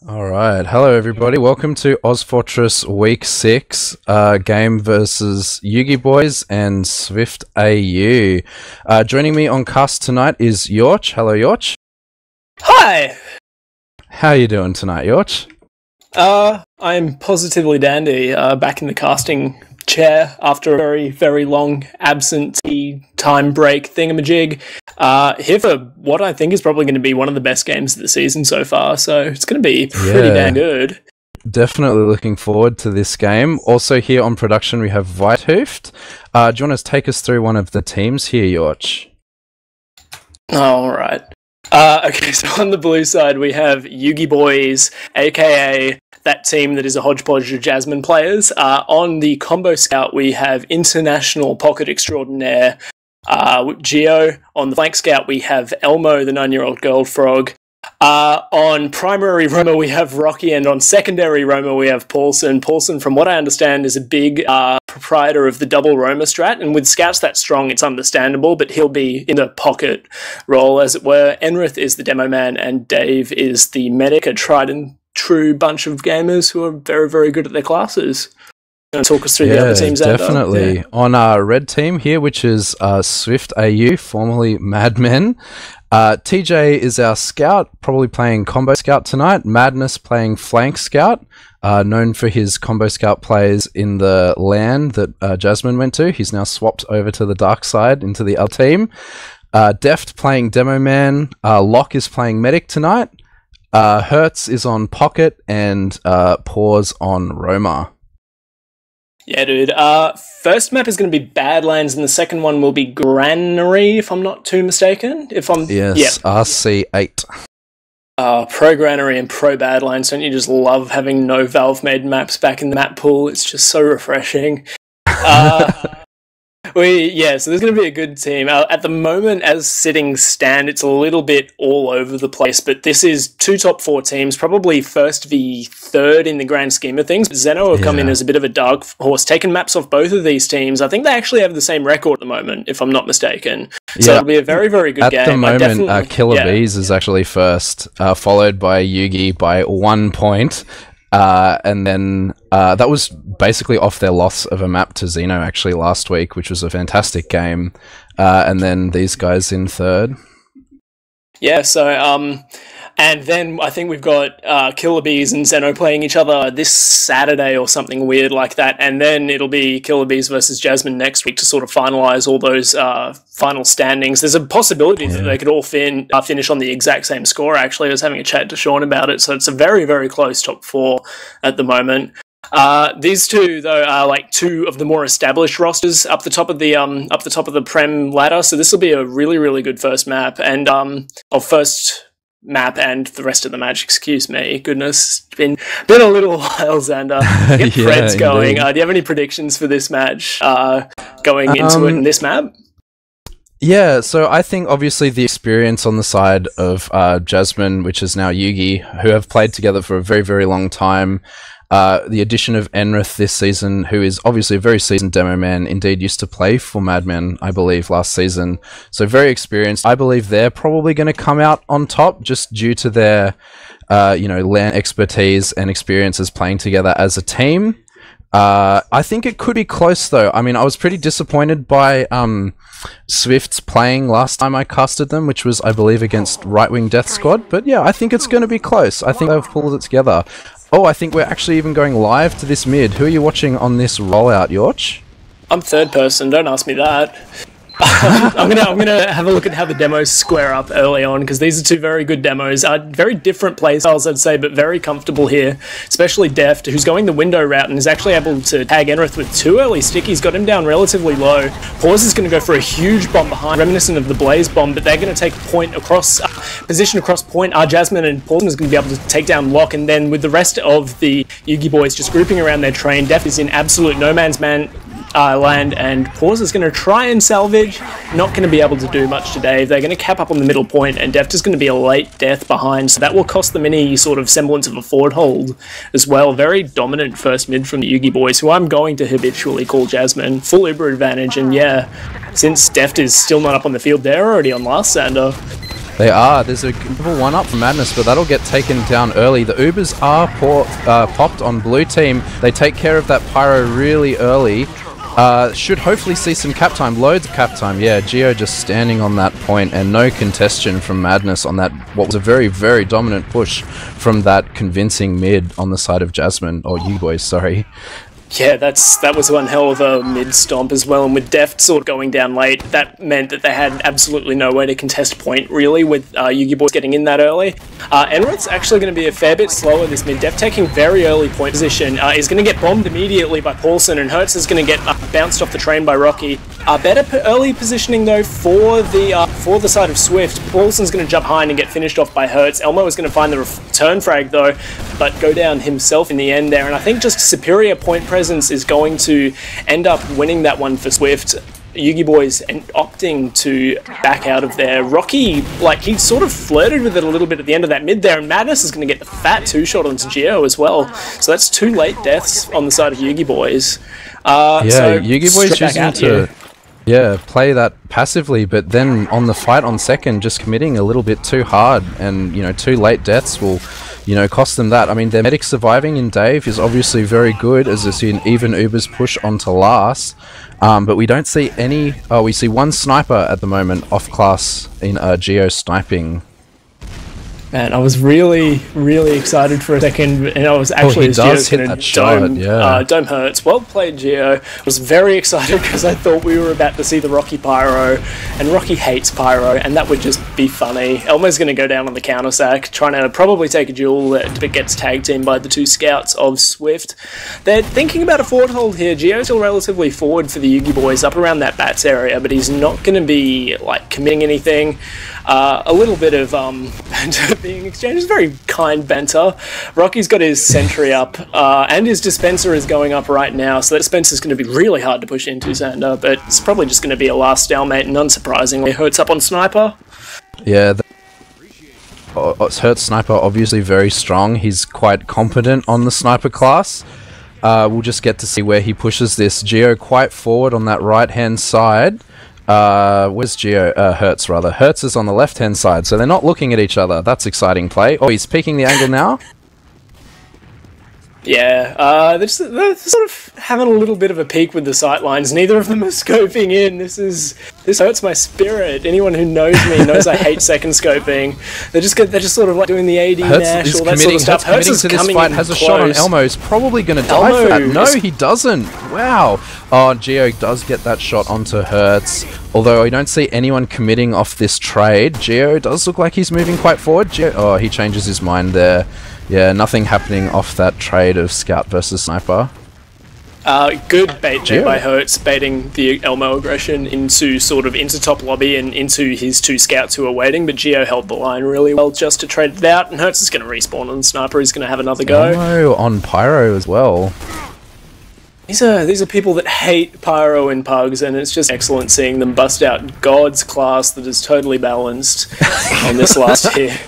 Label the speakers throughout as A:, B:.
A: All right, hello everybody. Welcome to ozfortress Week 6 game versus YUGIBOYS and SVIFT AU. Joining me on cast tonight is yauch. Hello, yauch.
B: Hi!
A: How are you doing tonight, yauch?
B: I'm positively dandy, back in the casting chair after a very, very long absentee time break thingamajig. Here for what I think is probably going to be one of the best games of the season so far, so it's going to be pretty damn good.
A: Definitely looking forward to this game. Also here on production we have Wiethoofd. Do you want to take us through one of the teams here, yauch?
B: Alright. Okay, so on the blue side we have YUGIBOYS, aka that team that is a hodgepodge of Jasmine players. On the combo scout we have International Pocket Extraordinaire Geo. On the flank scout we have Elmo, the 9-year-old girl frog. On primary Roma we have Rocky, and on secondary Roma we have Paulson. Paulson, from what I understand, is a big proprietor of the double Roma strat, and with scouts that strong it's understandable, but he'll be in a pocket role, as it were. Enrith is the demo man, and Dave is the medic, a tried and true bunch of gamers who are very, very good at their classes. Going to talk us through the other teams.
A: Definitely. Yeah. On our red team here, which is SVIFT AU, formerly Madmen. TJ is our scout, probably playing combo scout tonight. Madness playing flank scout, known for his combo scout plays in the LAN that Jasmine went to. He's now swapped over to the dark side into the other team. Deft playing demo man. Locke is playing medic tonight. Hertz is on pocket, and Pause on Roma.
B: Yeah, dude. First map is going to be Badlands, and the second one will be Granary, if I'm not too mistaken.
A: Yes, RC8.
B: Pro Granary and Pro Badlands. Don't you just love having no Valve-made maps back in the map pool? It's just so refreshing. So there's going to be a good team. At the moment, as settings stand, it's a little bit all over the place, but this is 2 top 4 teams, probably first v third in the grand scheme of things. Zeno have come in as a bit of a dark horse, taken maps off both of these teams. I think they actually have the same record at the moment, if I'm not mistaken. So it'll be a very, very good game.
A: At the moment, Killer Bees is actually first, followed by Yugi by 1 point. And then that was basically off their loss of a map to Xeno actually last week, which was a fantastic game. And then these guys in third.
B: Yeah, so and then I think we've got Killer Bees and Zeno playing each other this Saturday or something weird like that, and then it'll be Killer Bees versus Jasmine next week to sort of finalise all those final standings. There's a possibility that they could all finish on the exact same score, actually. I was having a chat to Sean about it, so it's a very, very close top 4 at the moment. These two, though, are like 2 of the more established rosters up the top of the Prem ladder, so this will be a really, really good first map, and first map and the rest of the match, excuse me. Goodness, it's been a little while, Xander. Get Preds going. Do you have any predictions for this match going into it in this map?
A: Yeah, so I think obviously the experience on the side of Jasmine, which is now Yugi, who have played together for a very, very long time. The addition of Enrith this season, who is obviously a very seasoned demo man, indeed used to play for Madmen, I believe, last season. So very experienced. I believe they're probably going to come out on top just due to their, LAN expertise and experiences playing together as a team. I think it could be close, though. I mean, I was pretty disappointed by SVIFT's playing last time I casted them, which was, I believe, against Right Wing Death Squad. But yeah, I think it's going to be close. I think they've pulled it together. Oh, I think we're actually even going live to this mid. Who are you watching on this rollout, yauch?
B: I'm third person, don't ask me that. I'm gonna have a look at how the demos square up early on, because these are 2 very good demos. Very different play styles, I'd say, but very comfortable here. Especially Deft, who's going the window route and is actually able to tag Enrith with 2 early stickies, got him down relatively low. Pause is going to go for a huge bomb behind, reminiscent of the Blaze bomb, but they're going to take point across, position across point. Jasmine and Paulson is going to be able to take down Locke, and then with the rest of the YUGIBOYS just grouping around their train, Deft is in absolute no man's land, and Pause is going to try and salvage. Not going to be able to do much today. They're going to cap up on the middle point, and Deft is going to be a late death behind, so that will cost them any sort of semblance of a forward hold as well. Very dominant first mid from the YUGIBOYS, who I'm going to habitually call Jasmine. Full Uber advantage, and yeah, since Deft is still not up on the field, they're already on last, Xander.
A: They are. There's a level 1 up for Madness, but that'll get taken down early. The Ubers are popped on blue team. They take care of that Pyro really early. Should hopefully see some cap time. Loads of cap time. Yeah, Geo just standing on that point and no contestion from Madness on that, what was a very, very dominant push from that convincing mid on the side of Jasmine, or YUGIBOYS, sorry.
B: Yeah, that was one hell of a mid stomp as well, and with Deft sort of going down late, that meant that they had absolutely no way to contest point, really, with YUGIBOYS getting in that early. Enrith's actually going to be a fair bit slower this mid. Deft taking very early point position. He's going to get bombed immediately by Paulson, and Hertz is going to get bounced off the train by Rocky. Better early positioning, though, for the side of Swift. Paulson's going to jump high and get finished off by Hertz. Elmo is going to find the return frag, though, but go down himself in the end there, and I think just superior point presence is going to end up winning that one for Swift. YUGIBOYS and opting to back out of there. Rocky, like, he sort of flirted with it a little bit at the end of that mid there, and Madness is going to get the fat 2-shot onto Geo as well. So that's 2 late deaths on the side of YUGIBOYS. So
A: YUGIBOYS choosing to play that passively, but then on the fight on second, just committing a little bit too hard, and, you know, 2 late deaths will, you know, cost them that. I mean, their medic surviving in Dave is obviously very good, as it's an even Ubers push onto last, but we don't see any. Oh, we see 1 sniper at the moment off class in Geo sniping.
B: Man, I was really, really excited for a second, and I was actually
A: he does hit that shot,
B: dome Hertz. Well played, Geo. I was very excited because I thought we were about to see the Rocky Pyro, and Rocky hates Pyro, and that would just be funny. Elmo's going to go down on the counter sack, trying to probably take a duel that gets tag teamed by the 2 scouts of Swift. They're thinking about a forward hold here. Geo's still relatively forward for the YUGIBOYS, up around that bats area, but he's not going to be like committing anything. A little bit of banter being exchanged. It's very kind banter. Rocky's got his sentry up, and his dispenser is going up right now, so that dispenser's going to be really hard to push into, Xander, but it's probably just going to be a last stalemate, and unsurprisingly, Hertz up on Sniper.
A: Yeah, Hertz Sniper obviously very strong. He's quite competent on the Sniper class. We'll just get to see where he pushes this. Geo quite forward on that right-hand side. Where's Geo? Hertz, rather. Hertz is on the left-hand side, so they're not looking at each other. That's exciting play. Oh, he's peeking the angle now?
B: Yeah, they're sort of having a little bit of a peek with the sight lines. Neither of them are scoping in. This hurts my spirit. Anyone who knows me knows I hate second scoping. They're just sort of like doing the AD Nash, all that sort of stuff.
A: Hertz is coming to this fight, has a shot on Elmo. He's probably going to die for that. No, he doesn't. Wow. Oh, Geo does get that shot onto Hertz. Although I don't see anyone committing off this trade. Geo does look like he's moving quite forward. He changes his mind there. Yeah, nothing happening off that trade of Scout versus Sniper.
B: Good bait there by Hertz, baiting the Elmo aggression into top lobby and into his 2 scouts who are waiting, but Geo held the line really well just to trade it out, and Hertz is going to respawn on Sniper. He's going to have another go.
A: Elmo on Pyro as well.
B: These are people that hate Pyro and Pugs, and it's just excellent seeing them bust out God's class that is totally balanced on this last hit.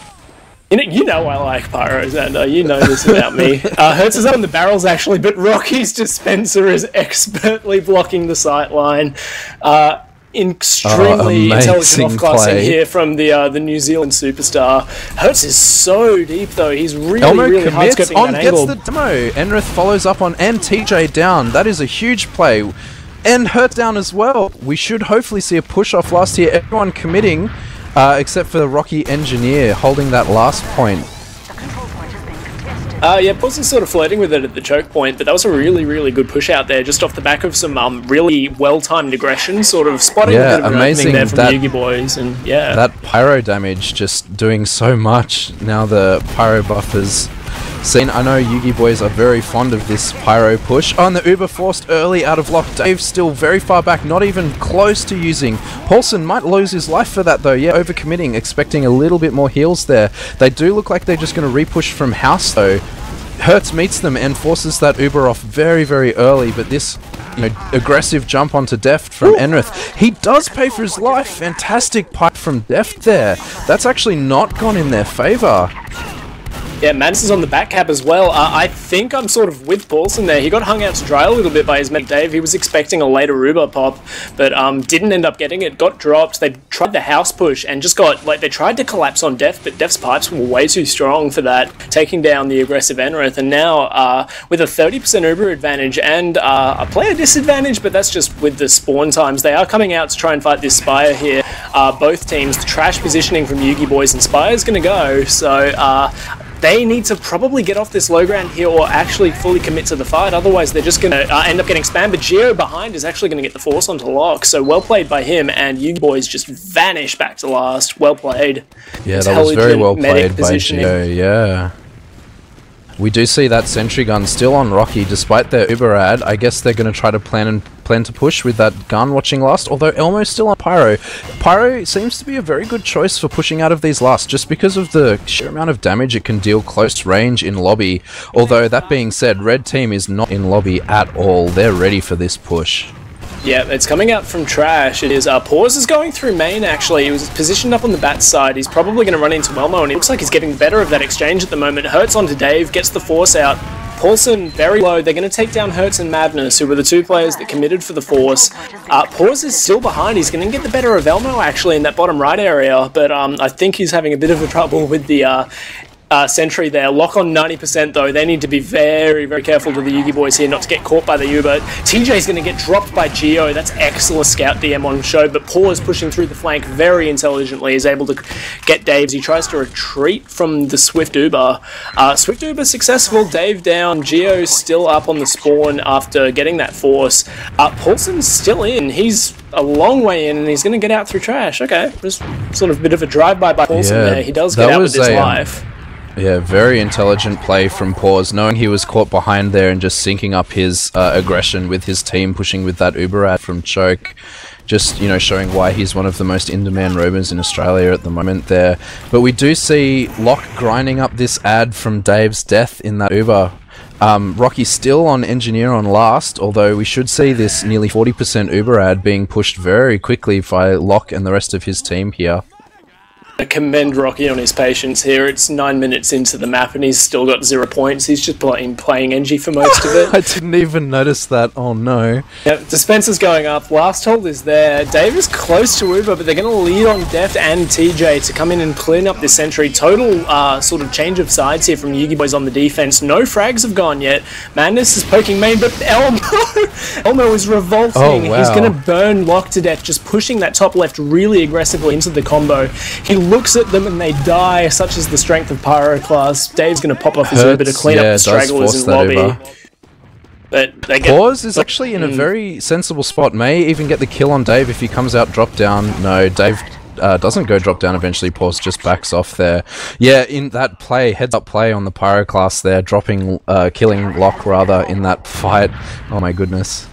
B: You know I like Pyro, Xander. You know this about me. Hertz is up in the barrels, actually, but Rocky's dispenser is expertly blocking the sight line. Extremely intelligent off-classing here from the New Zealand superstar. Hertz is so deep, though. He's really hard scoping that angle.
A: Gets the demo. Enrith follows up on, and TJ down. That is a huge play. And Hertz down as well. We should hopefully see a push-off last here. Everyone committing. Except for the Rocky Engineer holding that last point.
B: Yeah, Paulson's sort of flirting with it at the choke point, but that was a really, really good push out there, just off the back of some really well-timed aggression, sort of spotting a bit of an opening there from YUGIBOYS, and yeah.
A: That Pyro damage just doing so much now the Pyro buffers. I know YUGIBOYS are very fond of this Pyro push. Oh, and the Uber forced early out of lock. Dave's still very far back, not even close to using. Paulson might lose his life for that though. Yeah, overcommitting, expecting a little bit more heals there. They do look like they're just going to repush from house though. Hertz meets them and forces that Uber off very, very early, but this aggressive jump onto Deft from Enrith. He does pay for his life. Fantastic pipe from Deft there. That's actually not gone in their favour.
B: Yeah, Madness is on the back cap as well. I think I'm sort of with Paulson there. He got hung out to dry a little bit by his mate Dave. He was expecting a later Uber pop, but didn't end up getting it. Got dropped. They tried the house push and just got, like, they tried to collapse on Def, but Def's pipes were way too strong for that, taking down the aggressive Enrith. And now, with a 30% Uber advantage and a player disadvantage, but that's just with the spawn times, they are coming out to try and fight this Spire here. Both teams, the trash positioning from YUGIBOYS, and Spire's going to go, so they need to probably get off this low ground here or actually fully commit to the fight, otherwise they're just going to end up getting spammed. But Geo behind is actually going to get the force onto Lock, so well played by him, and YUGIBOYS just vanish back to last. Well played.
A: Yeah, that was very well played by Geo, yeah. We do see that sentry gun still on Rocky despite their Uber ad. I guess they're going to try to plan to push with that gun watching last, although Elmo's still on Pyro. Pyro seems to be a very good choice for pushing out of these last, just because of the sheer amount of damage it can deal close range in lobby. Although, that being said, Red Team is not in lobby at all. They're ready for this push.
B: Yeah, it's coming out from Trash. It is, Pause is going through main, actually. He was positioned up on the bat side. He's probably going to run into Elmo, and it looks like he's getting better of that exchange at the moment. Hertz onto Dave, gets the force out. Paulson very low. They're going to take down Hertz and Madness, who were the two players that committed for the force. Pause is still behind. He's going to get the better of Elmo, actually, in that bottom right area, but I think he's having a bit of a trouble with the sentry there. Lock on 90% though. They need to be very, very careful to the YUGIBOYS here not to get caught by the Uber. TJ's going to get dropped by Geo. That's excellent scout DM on show, but Paw is pushing through the flank very intelligently. Is able to get Dave's. He tries to retreat from the Swift Uber. Swift Uber successful. Dave down. Geo still up on the spawn after getting that force. Paulson's still in. He's a long way in, and he's going to get out through Trash. Okay, just sort of a bit of a drive-by by Paulson there. He does get out with his life.
A: Yeah, very intelligent play from Paws, knowing he was caught behind there and just syncing up his aggression with his team, pushing with that Uber ad from Choke. Just, you know, showing why he's one of the most in-demand roamers in Australia at the moment there. But we do see Locke grinding up this ad from Dave's death in that Uber. Rocky still on Engineer on last, although we should see this nearly 40% Uber ad being pushed very quickly by Locke and the rest of his team here.
B: I commend Rocky on his patience here. It's 9 minutes into the map and he's still got 0 points. He's just playing Engie for most of it.
A: I didn't even notice that. Oh no.
B: Yep, Dispenser's going up. Last hold is there. Dave is close to Uber, but they're going to lead on Deft and TJ to come in and clean up this sentry. Total sort of change of sides here from YUGIBOYS on the defense. No frags have gone yet. Madness is poking main, but Elmo is revolting.
A: Oh, wow.
B: He's going to burn Lock to death, just pushing that top left really aggressively into the combo. He looks at them and they die, such as the strength of Pyroclast. Dave's going to pop off his Uber to clean up the stragglers in lobby.
A: Uber.
B: But they
A: Pause is actually in a very sensible spot. May even get the kill on Dave if he comes out drop down. No, Dave doesn't go drop down eventually. Pause just backs off there. Yeah, in that play, heads up play on the Pyroclast there, dropping, killing Locke rather in that fight. Oh my goodness.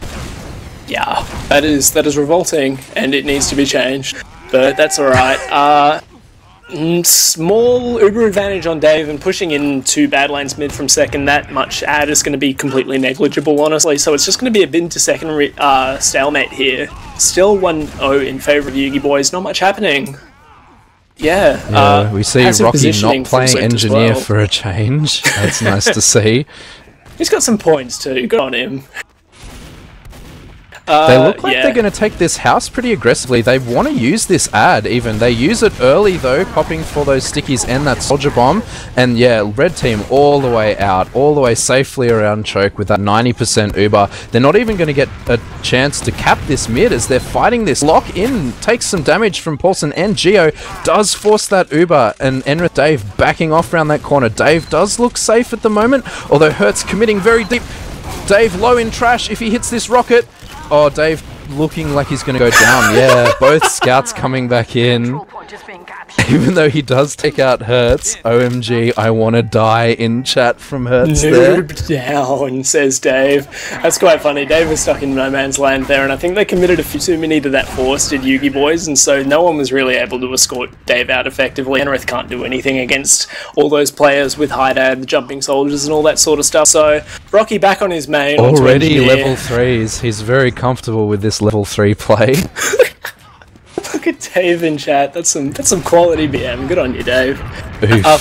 B: Yeah, that is revolting and it needs to be changed. But that's alright. Small Uber advantage on Dave and pushing into Badlands mid from second. That much ad is going to be completely negligible, honestly. So it's just going to be a mid to second stalemate here. Still 1-0 in favour of YUGIBOYS. Not much happening. Yeah.
A: We see Rocky not playing Engineer for a change. That's nice to see.
B: He's got some points too. Good on him.
A: They look like they're going to take this house pretty aggressively. They want to use this ad even. They use it early though, popping for those stickies and that soldier bomb. And yeah, red team all the way out, all the way safely around Choke with that 90% Uber. They're not even going to get a chance to cap this mid as they're fighting this. Lock in, takes some damage from Paulson, and Geo does force that Uber, and Enrith Dave backing off around that corner. Dave does look safe at the moment, although Hertz committing very deep. Dave low in trash if he hits this rocket. Oh, Dave looking like he's going to go down. Yeah, both scouts coming back in. Even though he does take out Hertz. OMG, I want to die in chat from Hertz there.
B: Noob down, says Dave. That's quite funny. Dave was stuck in no man's land there, and I think they committed a few too many to that force, did YUGIBOYS, and so no one was really able to escort Dave out effectively. Enrith can't do anything against all those players with high dad, the jumping soldiers, and all that sort of stuff. So, Rocky back on his main.
A: Already level 3s. He's very comfortable with this level 3 play.
B: Look Look at Dave in chat. That's some quality BM. Good on you, Dave.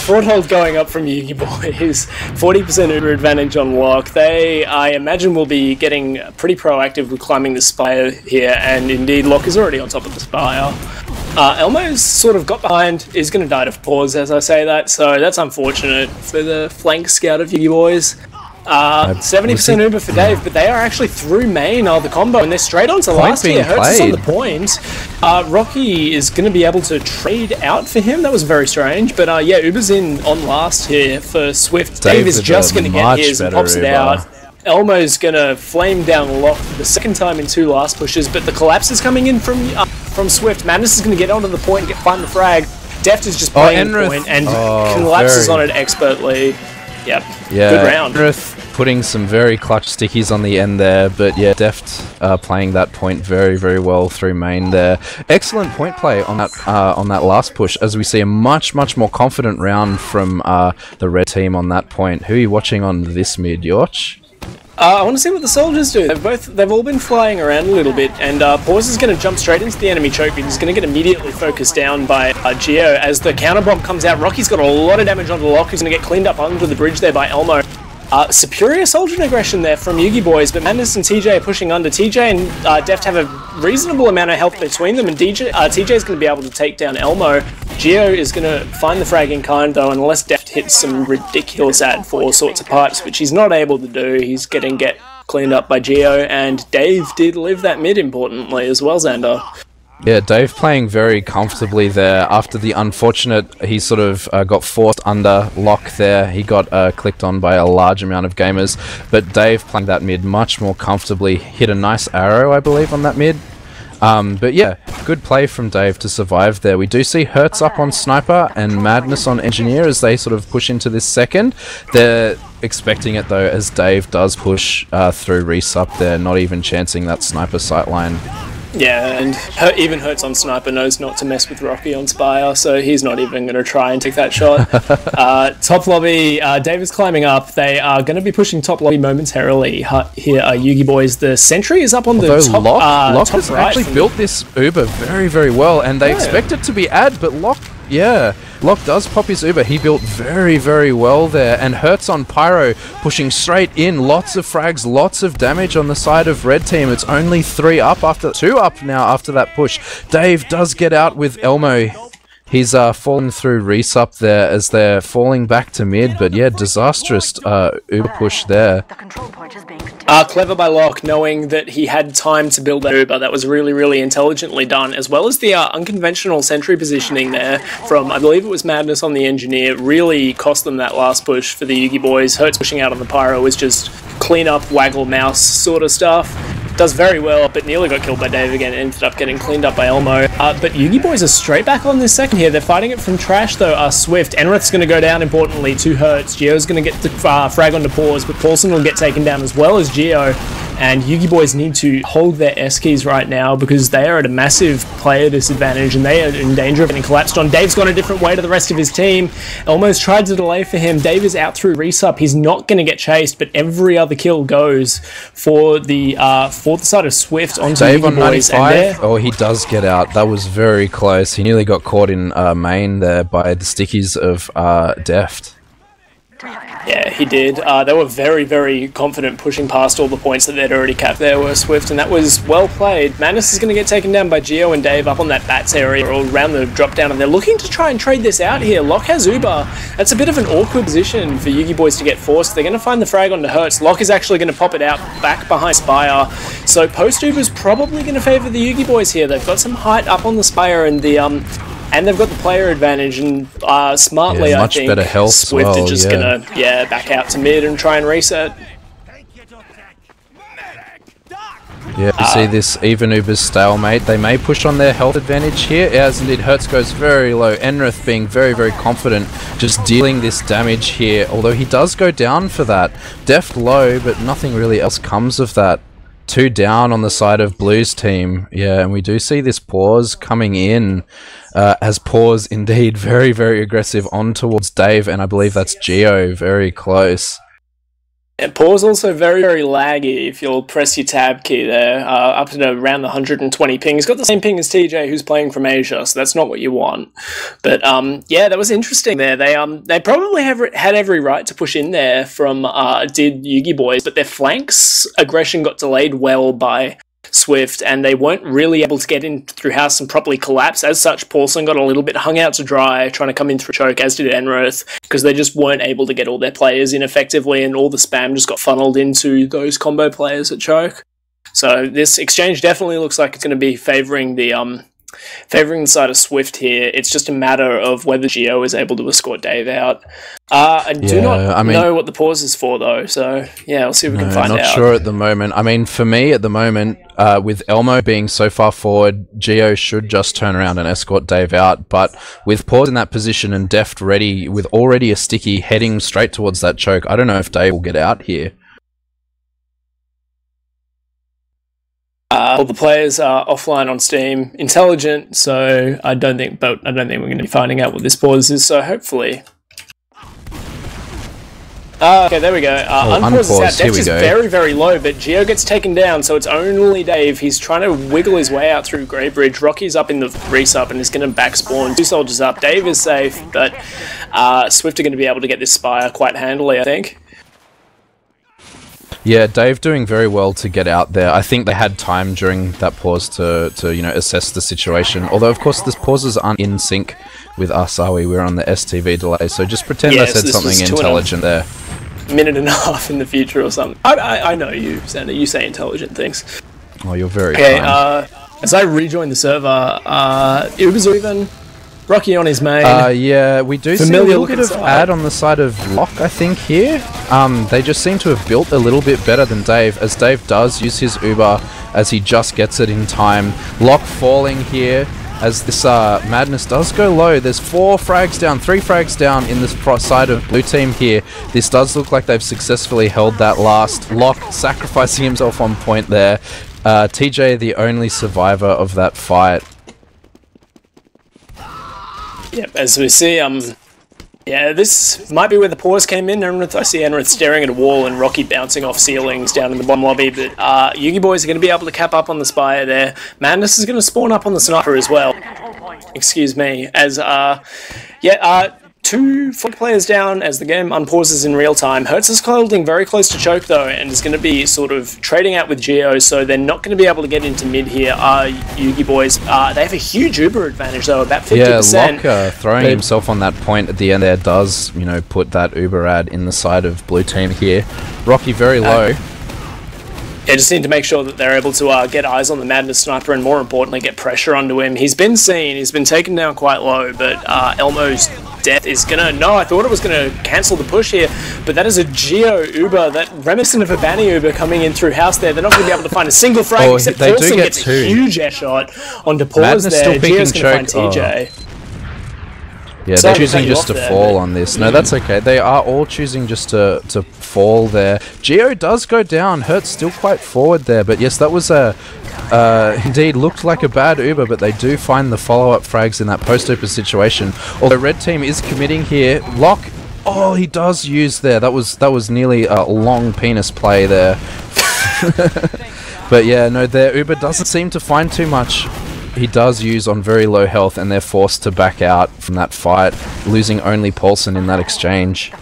B: Fraud hold going up from YUGIBOYS. 40% Uber advantage on Lock. They, I imagine, will be getting pretty proactive with climbing the spire here, and indeed Lock is already on top of the spire. Elmo's sort of got behind, is going to die to pause as I say that, so that's unfortunate for the flank scout of YUGIBOYS. 70% Uber for Dave, but they are actually through main of the combo, and they're straight onto last here. Hurts is on the point. Rocky is going to be able to trade out for him. That was very strange, but yeah, Uber's in on last here for Swift. Dave is just going to get his and pops it out. Elmo's going to flame down Lock for the second time in 2 last pushes, but the collapse is coming in from Swift. Madness is going to get onto the point and find the frag. Deft is just playing the point and collapses on it expertly. Yep,
A: yeah,
B: good round.
A: Enrith putting some very clutch stickies on the end there, but yeah, Deft playing that point very, very well through main there. Excellent point play on that last push, as we see a much, much more confident round from the red team on that point. Who are you watching on this mid, Yauch?
B: I want to see what the soldiers do. They've all been flying around a little bit, and Pause is going to jump straight into the enemy choke. He's going to get immediately focused down by Geo as the counter bomb comes out. Rocky's got a lot of damage onto Lock, who's going to get cleaned up under the bridge there by Elmo. Superior soldier aggression there from YUGIBOYS, but Madness and TJ are pushing under. TJ and Deft have a reasonable amount of health between them, and TJ is going to be able to take down Elmo. Geo is going to find the frag in kind, though, unless Deft hits some ridiculous ad for all sorts of pipes, which he's not able to do. He's getting cleaned up by Geo, and Dave did live that mid, importantly, as well, Xander.
A: Yeah, Dave playing very comfortably there after the unfortunate, he sort of got forced under Lock there. He got clicked on by a large amount of gamers, but Dave playing that mid much more comfortably. Hit a nice arrow, I believe, on that mid. But yeah, good play from Dave to survive there. We do see Hertz up on Sniper and Madness on Engineer as they sort of push into this second. They're expecting it though, as Dave does push through Resup there, not even chancing that Sniper sightline.
B: Yeah, and even Hurts on Sniper knows not to mess with Rocky on Spire, so he's not even going to try and take that shot. Top lobby, Dave is climbing up. They are going to be pushing top lobby momentarily. Here are YUGIBOYS. The sentry is up on the top,
A: Lock
B: top
A: has
B: right
A: actually built this Uber very, very well, and they expect it to be ad, but Lock does pop his Uber. He built very, very well there, and Hertz on Pyro pushing straight in. Lots of frags, lots of damage on the side of red team. It's only 2 up now after that push. Dave does get out with Elmo. He's falling through Resup there as they're falling back to mid, but yeah, disastrous Uber push there.
B: Clever by Lock, knowing that he had time to build that Uber. That was really, really intelligently done, as well as the unconventional sentry positioning there from, I believe it was Madness on the Engineer, really cost them that last push for the YUGIBOYS. Hertz pushing out on the Pyro was just clean up, waggle mouse sort of stuff. Does very well, but nearly got killed by Dave again, ended up getting cleaned up by Elmo. But YUGIBOYS are straight back on this second here. They're fighting it from trash though. Swift. Enrith's going to go down importantly to Hertz. Geo's going to get the frag onto Pause, but Paulson will get taken down as well as Geo. And YUGIBOYS need to hold their S keys right now because they are at a massive player disadvantage and they are in danger of getting collapsed on. Dave's gone a different way to the rest of his team. Elmo's tried to delay for him. Dave is out through Resup. He's not going to get chased, but every other kill goes for the side of Swift onto
A: Dave on
B: YUGIBOYS.
A: 95. Oh, he does get out. That was very close. He nearly got caught in main there by the stickies of Deft.
B: Yeah, he did. They were very, very confident pushing past all the points that they'd already capped there were Swift, and that was well played. Madness is going to get taken down by Geo and Dave up on that bats area or around the drop down, and they're looking to try and trade this out here. Lock has Uber. That's a bit of an awkward position for YUGIBOYS to get forced. They're going to find the frag onto Hertz. Lock is actually going to pop it out back behind Spire. So post Uber's probably going to favour the YUGIBOYS here. They've got some height up on the Spire and the and they've got the player advantage, and smartly, I think,
A: better health
B: Swift
A: well,
B: are just gonna back out to mid and try and reset.
A: Yeah, you see this even Uber's stalemate. They may push on their health advantage here, as indeed Hertz goes very low. Enrith being very, very confident, just dealing this damage here, although he does go down for that. Deft low, but nothing really else comes of that. 2 down on the side of Blue's team. Yeah, and we do see this Pause coming in as Pause indeed very, very aggressive on towards Dave, and I believe that's Geo very close.
B: Yeah, pause also very, very laggy if you'll press your tab key there, up to around the 120 ping. He's got the same ping as TJ, who's playing from Asia, so that's not what you want. But yeah, that was interesting there. They probably had every right to push in there from did YUGIBOYS, but their flanks aggression got delayed well by SVIFT, and they weren't really able to get in through house and properly collapse. As such, Paulson got a little bit hung out to dry, trying to come in through choke, as did Enrith, because they just weren't able to get all their players in effectively, and all the spam just got funneled into those combo players at choke. So this exchange definitely looks like it's going to be favouring the side of SVIFT here. It's just a matter of whether Geo is able to escort Dave out. I do not know what the pause is for, though, so yeah, we'll see if we can find out.
A: Not sure at the moment. I mean, for me, at the moment, with Elmo being so far forward, Geo should just turn around and escort Dave out, but with pause in that position and Deft ready, with already a sticky heading straight towards that choke, I don't know if Dave will get out here.
B: All the players are offline on Steam, intelligent, so I don't think we're going to be finding out what this pause is. So hopefully, okay, there we go. Unpause is out. Deft is very, very low, but Geo gets taken down, so it's only Dave. He's trying to wiggle his way out through Grey Bridge. Rocky's up in the resub and is going to back spawn. 2 soldiers up. Dave is safe, but SVIFT are going to be able to get this Spire quite handily, I think.
A: Yeah, Dave doing very well to get out there. I think they had time during that pause to assess the situation. Although, of course, these pauses aren't in sync with us, are we? We're on the STV delay, so just pretend I said something intelligent there.
B: Minute and a half in the future or something. I know you, Xander. You say intelligent things.
A: Oh, you're very
B: kind. As I rejoin the server, Uber's even. Rocky on his main.
A: Yeah, we do see a little bit of ad on the side of Locke, I think, here. They just seem to have built a little bit better than Dave, as Dave does use his Uber as he just gets it in time. Locke falling here as this madness does go low. There's 3 frags down in this side of blue team here. This does look like they've successfully held that last. Locke sacrificing himself on point there. TJ, the only survivor of that fight.
B: Yep, as we see, yeah, this might be where the pause came in. I see Enrith staring at a wall and Rocky bouncing off ceilings down in the bottom lobby, but YUGIBOYS are going to be able to cap up on the Spire there. Madness is going to spawn up on the Sniper as well. Excuse me, as, 2 flank players down as the game unpauses in real time. Hertz is holding very close to choke though, and is going to be sort of trading out with Geo, so they're not going to be able to get into mid here. YUGIBOYS, they have a huge Uber advantage though, about 50%.
A: Yeah, Locke throwing himself on that point at the end there does, put that Uber ad in the side of blue team here. Rocky very low.
B: Yeah, just need to make sure that they're able to get eyes on the Madness Sniper and, more importantly, get pressure onto him. He's been seen, he's been taken down quite low, but Elmo's death is gonna... No, I thought it was gonna cancel the push here, but that is a Geo Uber, that reminiscent of a Banny Uber coming in through house there. They're not gonna be able to find a single frag, except Paulson gets a huge air shot onto pause Madness there. Geo's gonna find TJ.
A: Yeah, they're choosing just to fall on this. No, that's okay. They are all choosing just to fall there. Geo does go down. Hertz still quite forward there. But yes, that was indeed looked like a bad Uber, but they do find the follow-up frags in that post-Uber situation. Although red team is committing here. Locke, oh, he does use there. That was nearly a long penis play there. But yeah, no, their Uber doesn't seem to find too much. He does use on very low health, and they're forced to back out from that fight, losing only Paulson in that exchange.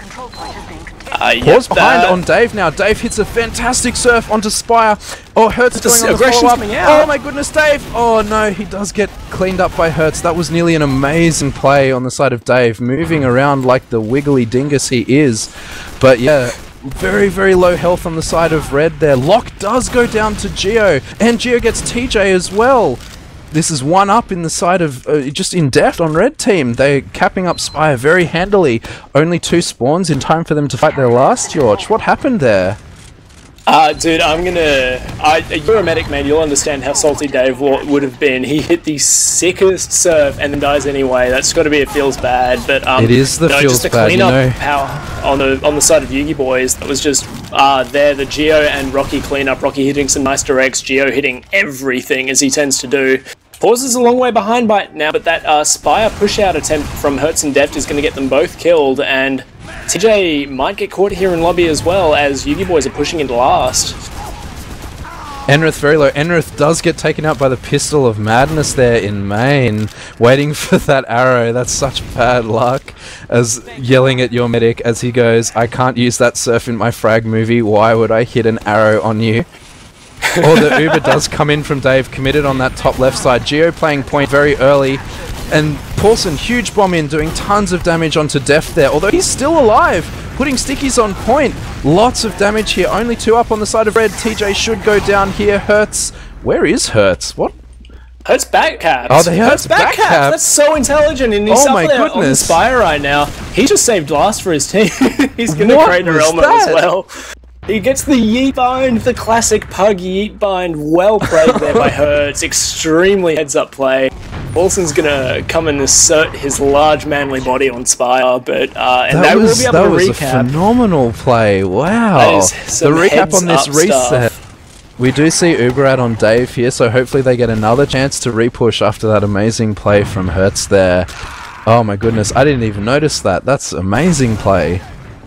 A: Pause behind on Dave now. Dave hits a fantastic surf onto Spire. Oh, Hertz going on the follow-up. Oh my goodness, Dave! Oh no, he does get cleaned up by Hertz. That was nearly an amazing play on the side of Dave, moving around like the wiggly dingus he is. But yeah, very, very low health on the side of red there. Locke does go down to Geo, and Geo gets TJ as well. This is one up in the side of, just in depth on red team. They're capping up Spire very handily. Only 2 spawns in time for them to fight their last yauch. What happened there?
B: Dude, you're a medic, man. You'll understand how salty Dave would have been. He hit the sickest surf and then dies anyway. That's got to be, it feels bad. But
A: it is the feels
B: just a
A: bad,
B: cleanup power on the side of YUGIBOYS. That was just there. The Geo and Rocky cleanup. Rocky hitting some nice directs. Geo hitting everything as he tends to do. Pause is a long way behind by now, but that Spire push-out attempt from Hertz and Deft is going to get them both killed, and TJ might get caught here in lobby as well, as YUGIBOYS are pushing into last.
A: Enrith very low. Enrith does get taken out by the Pistol of Madness there in main, waiting for that arrow. That's such bad luck, as yelling at your medic as he goes, I can't use that surf in my frag movie, why would I hit an arrow on you? Or the Uber does come in from Dave, committed on that top left side. Geo playing point very early, and Paulson, huge bomb in, doing tons of damage onto Def there, although he's still alive, putting stickies on point. Lots of damage here, only 2 up on the side of red. TJ should go down here. Hertz, where is Hertz? What?
B: Hertz backcaps.
A: Oh, they Hertz backcaps.
B: That's so intelligent, and he's
A: oh
B: up there on the Spire right now. He just saved last for his team. He's going to trade Elmo as well. He gets the yeet bind, the classic pug yeet bind. Well played there by Hertz. Extremely heads up play. Wilson's gonna come and assert his large manly body on Spire, but and that will be able to recap.
A: That was a phenomenal play. Wow. The recap on this reset. We do see Uberad on Dave here, so hopefully they get another chance to repush after that amazing play from Hertz there. Oh my goodness, I didn't even notice that. That's amazing play.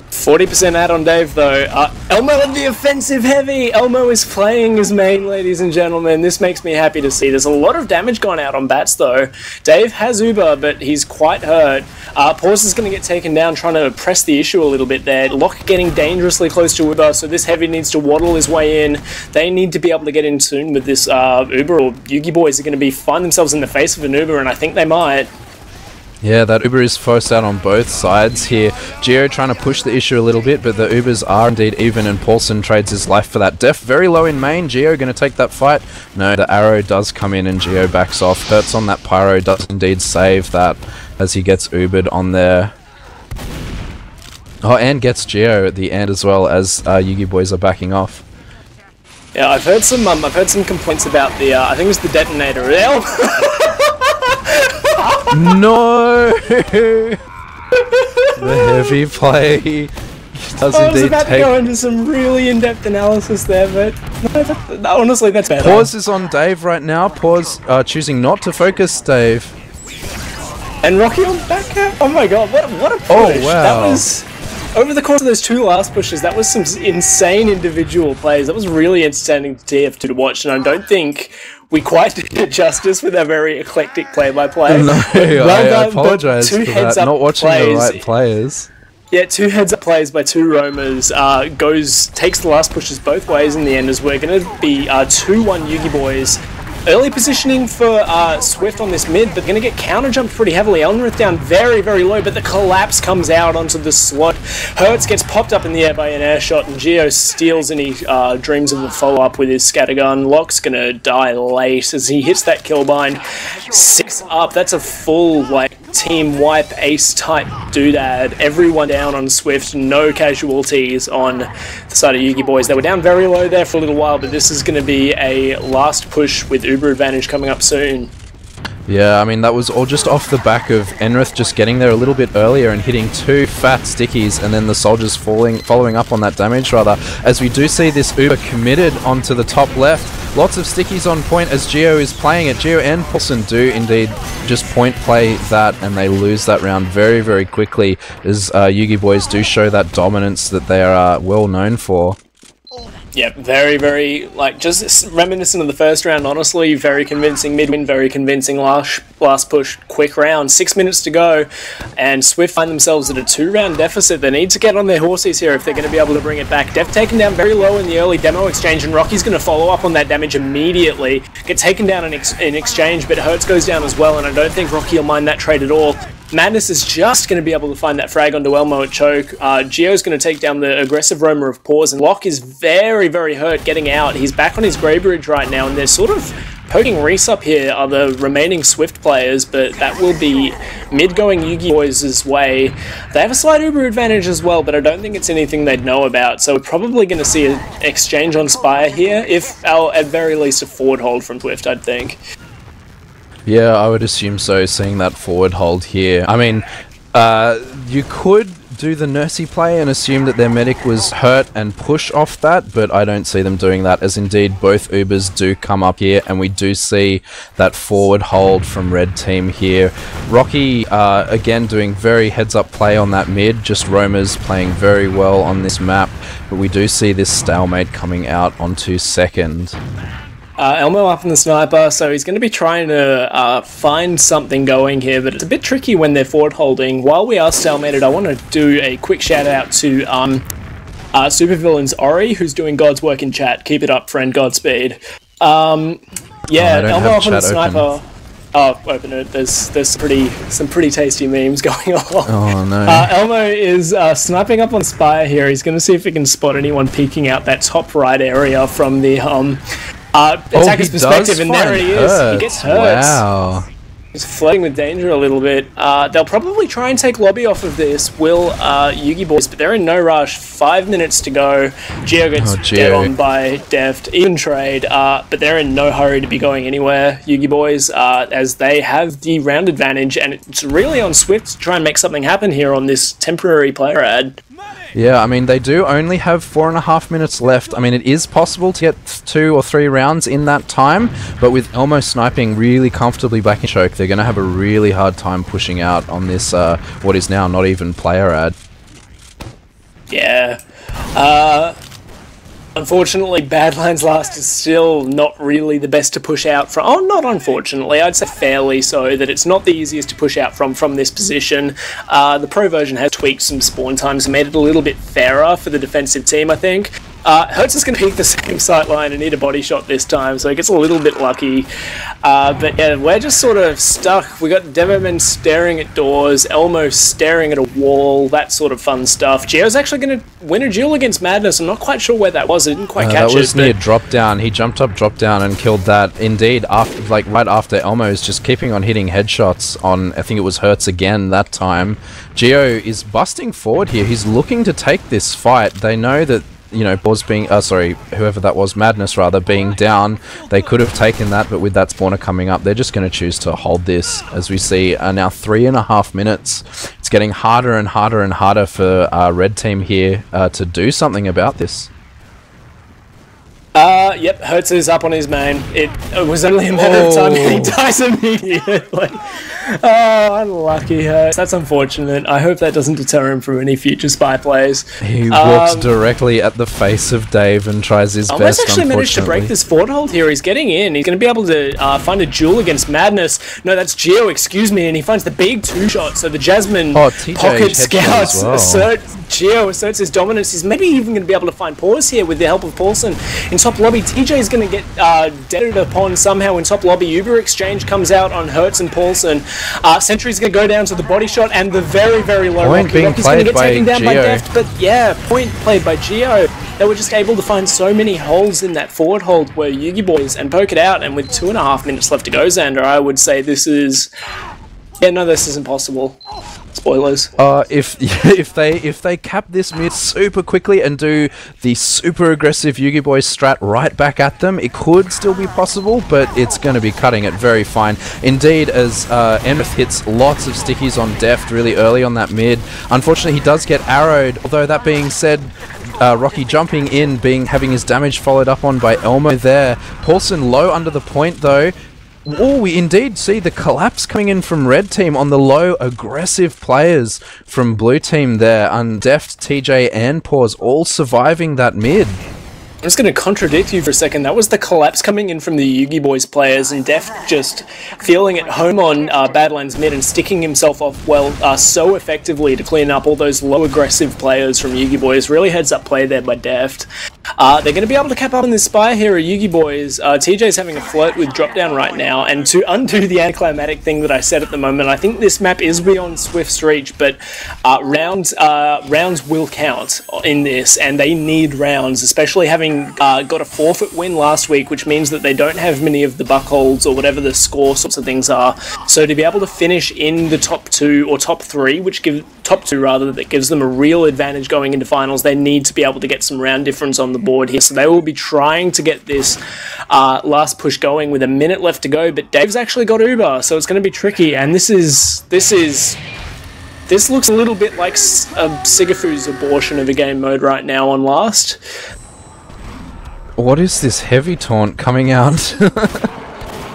B: 40% out on Dave though. Elmo on the offensive heavy. Elmo is playing his main, ladies and gentlemen. This makes me happy to see. There's a lot of damage gone out on bats though. Dave has Uber, but he's quite hurt. Pause is going to get taken down, trying to press the issue a little bit there. Locke getting dangerously close to Uber, so this heavy needs to waddle his way in. They need to be able to get in soon with this Uber, or YUGIBOYS are going to find themselves in the face of an Uber, and I think they might.
A: Yeah, that Uber is forced out on both sides here. Geo trying to push the issue a little bit, but the Ubers are indeed even, and Paulson trades his life for that. Def very low in main. Geo going to take that fight. No, the arrow does come in and Geo backs off. Hertz on that pyro does indeed save that as he gets Ubered on there. Oh, and gets Geo at the end as well, as YUGIBOYS are backing off.
B: Yeah, I've heard some complaints about the I think it was the detonator.
A: No! The heavy play does
B: I was
A: indeed
B: about to go into some really in-depth analysis there, but no, honestly, that's better.
A: Pause is on Dave right now. Pause choosing not to focus Dave.
B: And Rocky on backhand? Oh my god, what a push.
A: Oh, wow.
B: That was, over the course of those 2 last pushes, that was some insane individual plays. That was really entertaining to TF2 to watch, and I don't think we quite did it justice with our very eclectic play-by-play.
A: No, I apologise for that, not watching the right players.
B: Yeah, 2 heads-up plays by 2 roamers, takes the last pushes both ways in the end, as we're going to be 2-1 YUGIBOYS. Early positioning for Swift on this mid, but going to get counter-jumped pretty heavily. Elnrith down very, very low, but the collapse comes out onto the slot. Hertz gets popped up in the air by an air shot, and Geo steals any dreams of a follow-up with his scattergun. Locke's going to die late as he hits that kill bind. 6 up, that's a full, team wipe ace type doodad. Everyone down on Swift, no casualties on the side of YUGIBOYS. They were down very low there for a little while, but this is going to be a last push with Uber advantage coming up soon.
A: Yeah, I mean, that was all just off the back of Enrith just getting there a little bit earlier and hitting 2 fat stickies, and then the soldiers following up on that damage, rather, as we do see this Uber committed onto the top left. Lots of stickies on point as Geo is playing it. Geo and Paulson do indeed just point play that, and they lose that round very, very quickly, as YUGIBOYS do show that dominance that they are well known for.
B: Yeah, very, very, just reminiscent of the first round, honestly. Very convincing mid-win, very convincing last push, quick round. 6 minutes to go, and Swift find themselves at a 2-round deficit. They need to get on their horses here if they're going to be able to bring it back. Def taken down very low in the early demo exchange, and Rocky's going to follow up on that damage immediately. Get taken down in exchange, but Hertz goes down as well, and I don't think Rocky will mind that trade at all. Madness is just going to be able to find that frag onto Elmo at choke. Geo's going to take down the aggressive roamer of Pause, and Locke is very, very hurt getting out. He's back on his Grey Bridge right now, and they're sort of poking Reese up here are the remaining Swift players, but that will be mid-going YUGIBOYS' way. They have a slight Uber advantage as well, but I don't think it's anything they'd know about, so we're probably going to see an exchange on Spire here, if at very least a forward hold from Swift, I'd think.
A: Yeah, I would assume so, seeing that forward hold here. I mean, you could do the nursey play and assume that their medic was hurt and push off that, but I don't see them doing that, as indeed both Ubers do come up here, and we do see that forward hold from red team here. Rocky, again, doing very heads-up play on that mid, just roamers playing very well on this map, but we do see this stalemate coming out onto second.
B: Elmo up in the sniper, so he's going to be trying to find something going here, but it's a bit tricky when they're forward holding. While we are stalemated, I want to do a quick shout out to Supervillains Ori, who's doing God's work in chat. Keep it up, friend. Godspeed. Yeah, Elmo up on the sniper. Open. Oh, open it. There's some pretty tasty memes going on.
A: Oh no.
B: Elmo is sniping up on Spire here. He's going to see if he can spot anyone peeking out that top right area from the attacker's perspective, and there he is. He gets hurt.
A: Wow.
B: He's flirting with danger a little bit. They'll probably try and take lobby off of this, will YUGIBOYS, but they're in no rush. 5 minutes to go. Geo gets dead on by Deft. Even trade, but they're in no hurry to be going anywhere, YUGIBOYS, as they have the round advantage, and it's really on Swift to try and make something happen here on this temporary player ad.
A: Yeah, I mean, they do only have 4.5 minutes left. I mean, it is possible to get 2 or 3 rounds in that time, but with Elmo sniping really comfortably back in choke, they're going to have a really hard time pushing out on this, what is now not even player ad.
B: Yeah. Unfortunately, Badlands Last is still not really the best to push out from. Oh, not unfortunately, I'd say fairly so, that it's not the easiest to push out from this position. The pro version has tweaked some spawn times and made it a little bit fairer for the defensive team, I think. Hertz is going to peek the same sight line and need a body shot this time, so he gets a little bit lucky. But yeah, we're just sort of stuck. We got Demomen staring at doors, Elmo staring at a wall, that sort of fun stuff. Geo's actually going to win a duel against Madness. I'm not quite sure where that was. I didn't quite catch it.
A: That was near drop down. He jumped up, drop down, and killed that. Indeed, after, like right after Elmo's just keeping on hitting headshots on, I think it was Hertz again that time. Geo is busting forward here. He's looking to take this fight. They know that, you know, Boz being, whoever that was, Madness rather, being down, they could have taken that, but with that spawner coming up, they're just going to choose to hold this, as we see now 3.5 minutes. It's getting harder and harder and harder for red team here to do something about this.
B: Yep, Hertz is up on his main. It was only a matter of time and he dies immediately. Oh, unlucky Hertz. That's unfortunate. I hope that doesn't deter him from any future spy plays.
A: He walks directly at the face of Dave and tries his best,
B: Almost actually managed to break this forward hold here. He's getting in. He's going to be able to find a duel against Madness. No, that's Geo, excuse me, and he finds the big 2-shot, so the Jasmine pocket scouts assert Geo asserts his dominance. He's maybe even going to be able to find Pause here with the help of Paulson in top lobby. TJ is going to get deaded upon somehow in top lobby. Uber exchange comes out on Hertz and Paulson. Sentry's going to go down to the body shot and the very, very low Rocky. Rocky's going to get taken down by Deft, but yeah, point played by Geo. They were just able to find so many holes in that forward hold where YUGIBOYS and poke it out, and with 2.5 minutes left to go, Xander, I would say this is... Yeah, no, this isn't possible. Spoilers.
A: If they cap this mid super quickly and do the super aggressive YUGIBOYS strat right back at them, it could still be possible, but it's going to be cutting it very fine. Indeed, as Enrith hits lots of stickies on Deft really early on that mid. Unfortunately, he does get arrowed, although that being said, Rocky jumping in, having his damage followed up on by Elmo there. Paulson low under the point though. Oh, we indeed see the collapse coming in from red team on the low aggressive players from blue team there, and Deft, TJ and Pause all surviving that mid.
B: I'm just going to contradict you for a second. That was the collapse coming in from the YUGIBOYS players, and Deft just feeling at home on Badlands mid and sticking himself off so effectively to clean up all those low aggressive players from YUGIBOYS. Really heads up play there by Deft. They're going to be able to cap up on this spy here at YUGIBOYS. TJ's having a flirt with drop down right now, and to undo the anticlimactic thing that I said at the moment, I think this map is beyond Swift's reach, but rounds will count in this, and they need rounds, especially having got a forfeit win last week, which means that they don't have many of the buckholds or whatever the score sorts of things are. So to be able to finish in the top 2 or top 3, top 2 rather, that gives them a real advantage going into finals, they need to be able to get some round difference on the board here. So they will be trying to get this last push going with a minute left to go, but Dave's actually got Uber, so it's going to be tricky, and this is This looks a little bit like Sigafu's abortion of a game mode right now on Last.
A: What is this heavy taunt coming out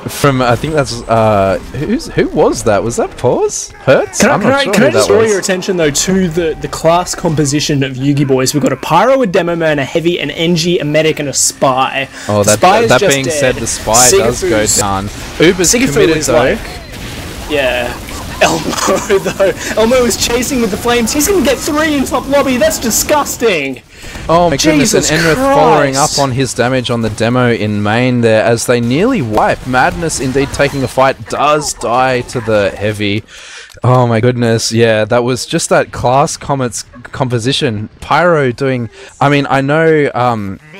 A: from? I think that's who was that? Was that Pause? Hurts?
B: Can I just draw your attention though to the class composition of YUGIBOYS? We've got a Pyro, a Demo Man, a Heavy, an NG, a Medic, and a Spy.
A: Oh, that being said, the Spy does go down. Uber's committed though.
B: Yeah. Elmo though. Elmo is chasing with the flames. He's gonna get 3 in top lobby. That's disgusting.
A: Oh my goodness, and Enrith following up on his damage on the demo in main there as they nearly wipe. Madness indeed taking a fight, does die to the Heavy. Oh my goodness, yeah, that was just that class composition. Pyro doing, I mean, I know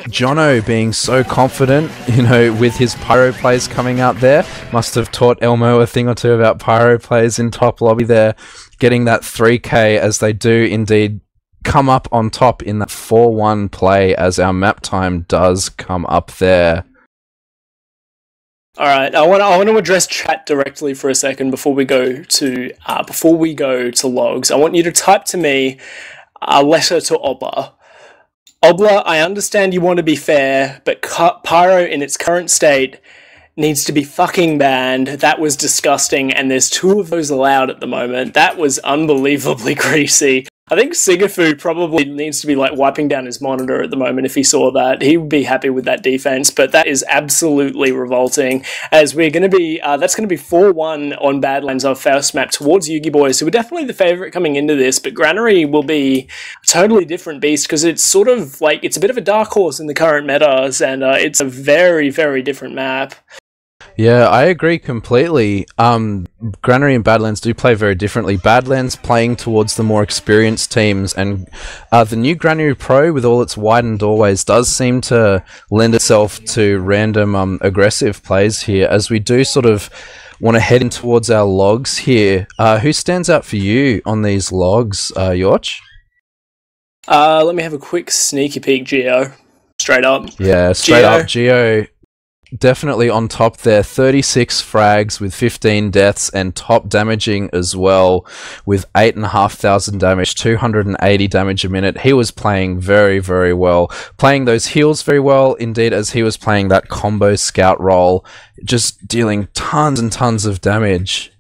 A: Jono being so confident, you know, with his Pyro plays coming out there, must have taught Elmo a thing or two about Pyro plays in top lobby there, getting that 3k as they do indeed come up on top in that 4-1 play as our map time does come up there.
B: All right, I want to address chat directly for a second before we go to logs. I want you to type to me a letter to Obla. Obla, I understand you want to be fair, but Pyro in its current state needs to be fucking banned. That was disgusting, and there's 2 of those allowed at the moment. That was unbelievably greasy. I think Sigafu probably needs to be like wiping down his monitor at the moment if he saw that. He would be happy with that defense, but that is absolutely revolting. As we're going to be, that's going to be 4-1 on Badlands, our first map towards YUGIBOYS, who were definitely the favourite coming into this, but Granary will be a totally different beast because it's sort of like, it's a bit of a dark horse in the current metas, and it's a very, very different map.
A: Yeah, I agree completely. Granary and Badlands do play very differently. Badlands playing towards the more experienced teams, and the new Granary Pro with all its widened doorways does seem to lend itself to random aggressive plays here, as we do sort of want to head in towards our logs here. Who stands out for you on these logs, Yauch?
B: Let me have a quick sneaky peek, Geo. Straight up.
A: Yeah, straight up, Geo. Definitely on top there, 36 frags with 15 deaths and top damaging as well with 8,500 damage, 280 damage a minute. He was playing very, very well. Playing those heals very well, indeed, as he was playing that combo scout role, just dealing tons and tons of damage.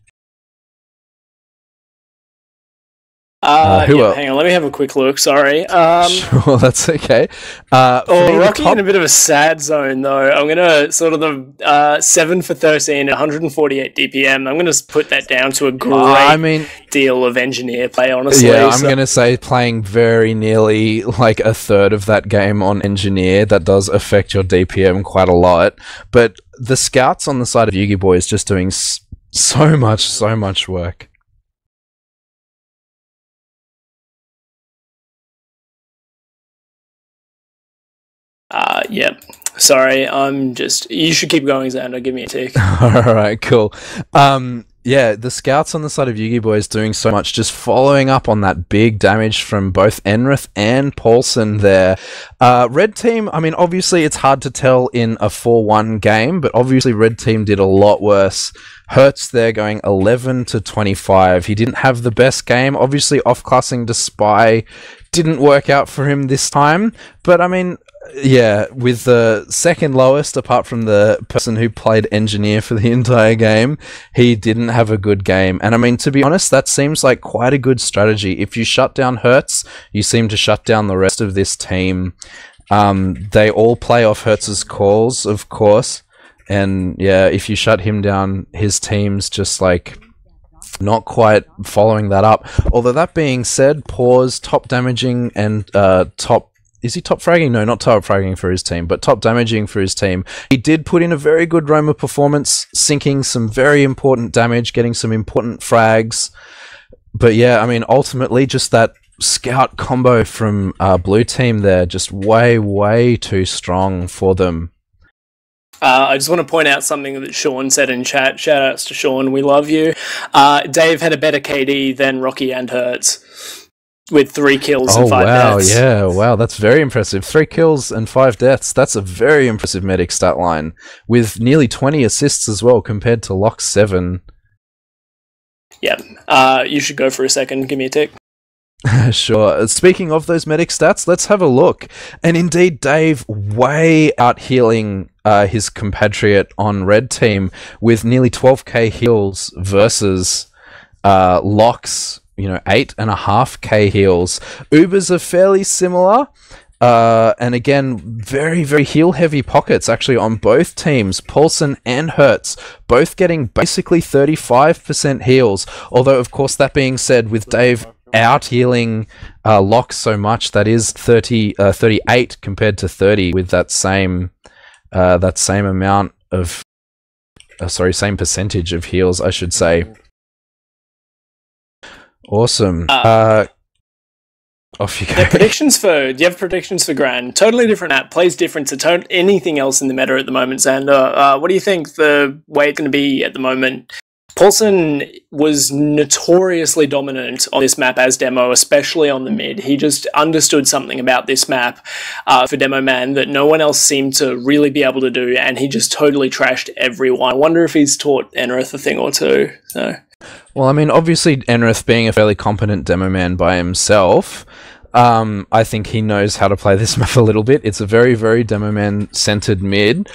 B: Hang on, let me have a quick look, sorry.
A: Sure, that's okay.
B: Rocky in a bit of a sad zone, though. I'm going to sort of the 7 for 13 at 148 DPM. I'm going to put that down to a great deal of engineer play, honestly.
A: Yeah, I'm going to say playing very nearly like a third of that game on engineer. That does affect your DPM quite a lot. But the scouts on the side of YUGIBOYS just doing so much work.
B: Yep. Sorry, you should keep going, Xander. Give me a tick.
A: Alright, cool. Yeah, the scouts on the side of YUGIBOYS doing so much, just following up on that big damage from both Enrith and Paulson there. Red team, I mean, obviously it's hard to tell in a 4-1 game, but obviously Red team did a lot worse. Hertz there going 11 to 25. He didn't have the best game. Obviously off-classing to Spy didn't work out for him this time, but I mean, yeah, with the second lowest, apart from the person who played engineer for the entire game, he didn't have a good game. And I mean, to be honest, that seems like quite a good strategy. If you shut down Hertz, you seem to shut down the rest of this team. They all play off Hertz's calls, of course. And yeah, if you shut him down, his team's just like not quite following that up. Although that being said, Pause, top damaging and top... Is he top fragging? No, not top fragging for his team, but top damaging for his team. He did put in a very good Roma performance, sinking some very important damage, getting some important frags. But yeah, I mean, ultimately, just that scout combo from blue team there, just way too strong for them.
B: I just want to point out something that Sean said in chat. Shout outs to Sean, we love you. Dave had a better KD than Rocky and Hertz, with 3 kills and 5 deaths.
A: Yeah, wow, that's very impressive. 3 kills and 5 deaths. That's a very impressive medic stat line, with nearly 20 assists as well, compared to Lock's 7.
B: Yeah. You should go for a second. Give me a tick.
A: Sure. Speaking of those medic stats, let's have a look. And indeed, Dave way out healing his compatriot on red team with nearly 12k heals versus Locke's, 8.5k heals. Ubers are fairly similar. And again, very, very heal-heavy pockets, actually, on both teams. Paulson and Hertz, both getting basically 35% heals. Although, of course, that being said, with Dave out-healing Locke so much, that is 38 compared to 30 with that same amount of... same percentage of heals, I should say. Awesome. Off you go.
B: Do you have predictions for Gran? Totally different map, plays different to anything else in the meta at the moment, Xander. What do you think the way it's going to be at the moment? Paulson was notoriously dominant on this map as demo, especially on the mid. He just understood something about this map for demo man that no one else seemed to really be able to do, and he just totally trashed everyone. I wonder if he's taught Enrith a thing or two. So.
A: Well, I mean, obviously, Enrith being a fairly competent demo man by himself, I think he knows how to play this map a little bit. It's a very, very demo man-centered mid.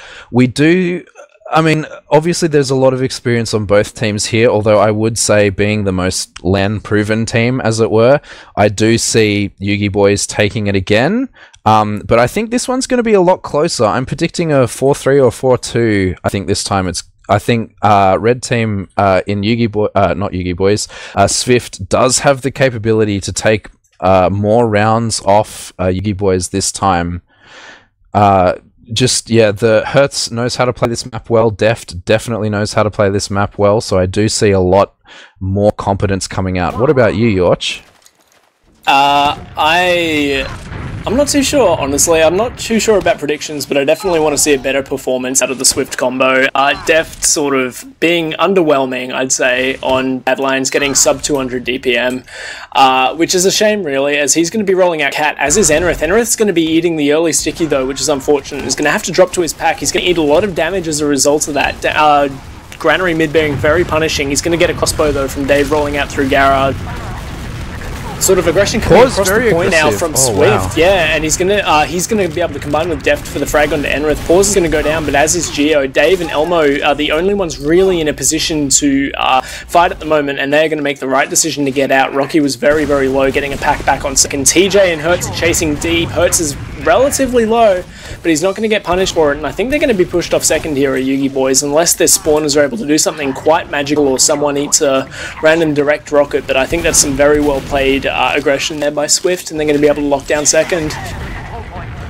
A: Obviously, there's a lot of experience on both teams here, although I would say, being the most LAN-proven team, as it were, I do see YUGIBOYS taking it again. But I think this one's going to be a lot closer. I'm predicting a 4-3 or 4-2. I think this time I think red team in not YUGIBOYS, SVIFT does have the capability to take more rounds off YUGIBOYS this time. The Hertz knows how to play this map well. Deft definitely knows how to play this map well, so I do see a lot more competence coming out. What about you, Yauch?
B: I'm not too sure, honestly. I'm not too sure about predictions, but I definitely want to see a better performance out of the Swift combo. Deft sort of being underwhelming, I'd say, on bad lines, getting sub 200 DPM, which is a shame, really, as he's going to be rolling out Cat, as is Enrith. Enrith's going to be eating the early sticky, though, which is unfortunate. He's going to have to drop to his pack. He's going to eat a lot of damage as a result of that. Granary mid being very punishing. He's going to get a crossbow, though, from Dave rolling out through Garrard. Sort of aggression coming across the point now from Swift, wow. Yeah, and he's gonna be able to combine with Deft for the frag onto Enrith. Pause is gonna go down, but as is Geo, Dave and Elmo are the only ones really in a position to fight at the moment, and they're gonna make the right decision to get out. Rocky was very, very low, getting a pack back on second. TJ and Hertz are chasing deep. Hertz is relatively low, but he's not going to get punished for it, and I think they're going to be pushed off second here at YUGIBOYS unless their spawners are able to do something quite magical or someone eats a random direct rocket, but I think that's some very well played aggression there by Swift, and they're going to be able to lock down second.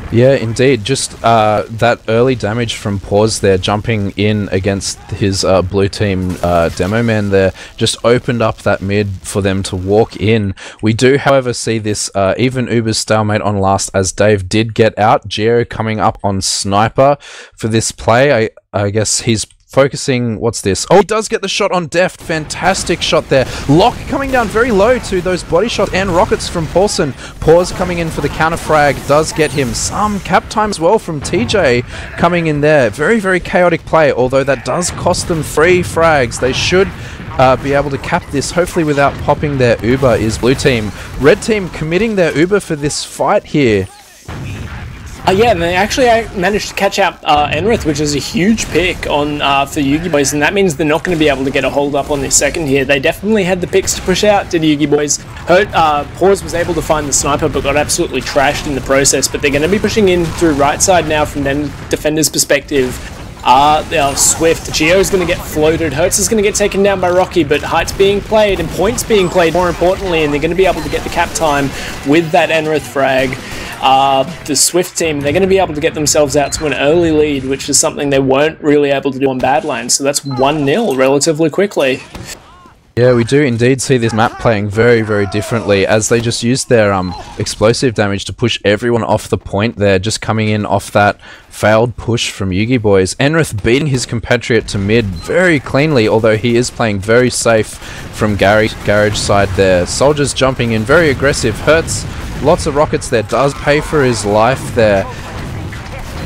A: Yeah, indeed. Just that early damage from Pause there, jumping in against his blue team demo man there, just opened up that mid for them to walk in. We do, however, see this even Uber's stalemate on last, as Dave did get out. Geo coming up on Sniper for this play. I guess he's focusing, what's this? Oh, he does get the shot on Deft. Fantastic shot there. Locke coming down very low to those body shots and rockets from Paulson. Pause coming in for the counter frag, does get him some cap time as well from TJ coming in there. Very, very chaotic play, although that does cost them 3 frags. They should be able to cap this, hopefully without popping their Uber, is blue team. Red team committing their Uber for this fight here.
B: Yeah, and they actually managed to catch out Enrith, which is a huge pick on for YUGIBOYS, and that means they're not going to be able to get a hold up on this second here. They definitely had the picks to push out, did YUGIBOYS. Pause was able to find the sniper, but got absolutely trashed in the process, but they're going to be pushing in through right side now from the defender's perspective. Swift, Geo's going to get floated, Hertz is going to get taken down by Rocky, but Height's being played and points being played more importantly, and they're going to be able to get the cap time with that Enrith frag. The Swift team, they're going to be able to get themselves out to an early lead, which is something they weren't really able to do on Badlands, so that's 1-0 relatively quickly.
A: Yeah, we do indeed see this map playing very, very differently, as they just used their explosive damage to push everyone off the point there, just coming in off that failed push from YUGIBOYS. Enrith beating his compatriot to mid very cleanly, although he is playing very safe from garage side there. Soldiers jumping in, very aggressive. Hertz, lots of rockets there, does pay for his life there.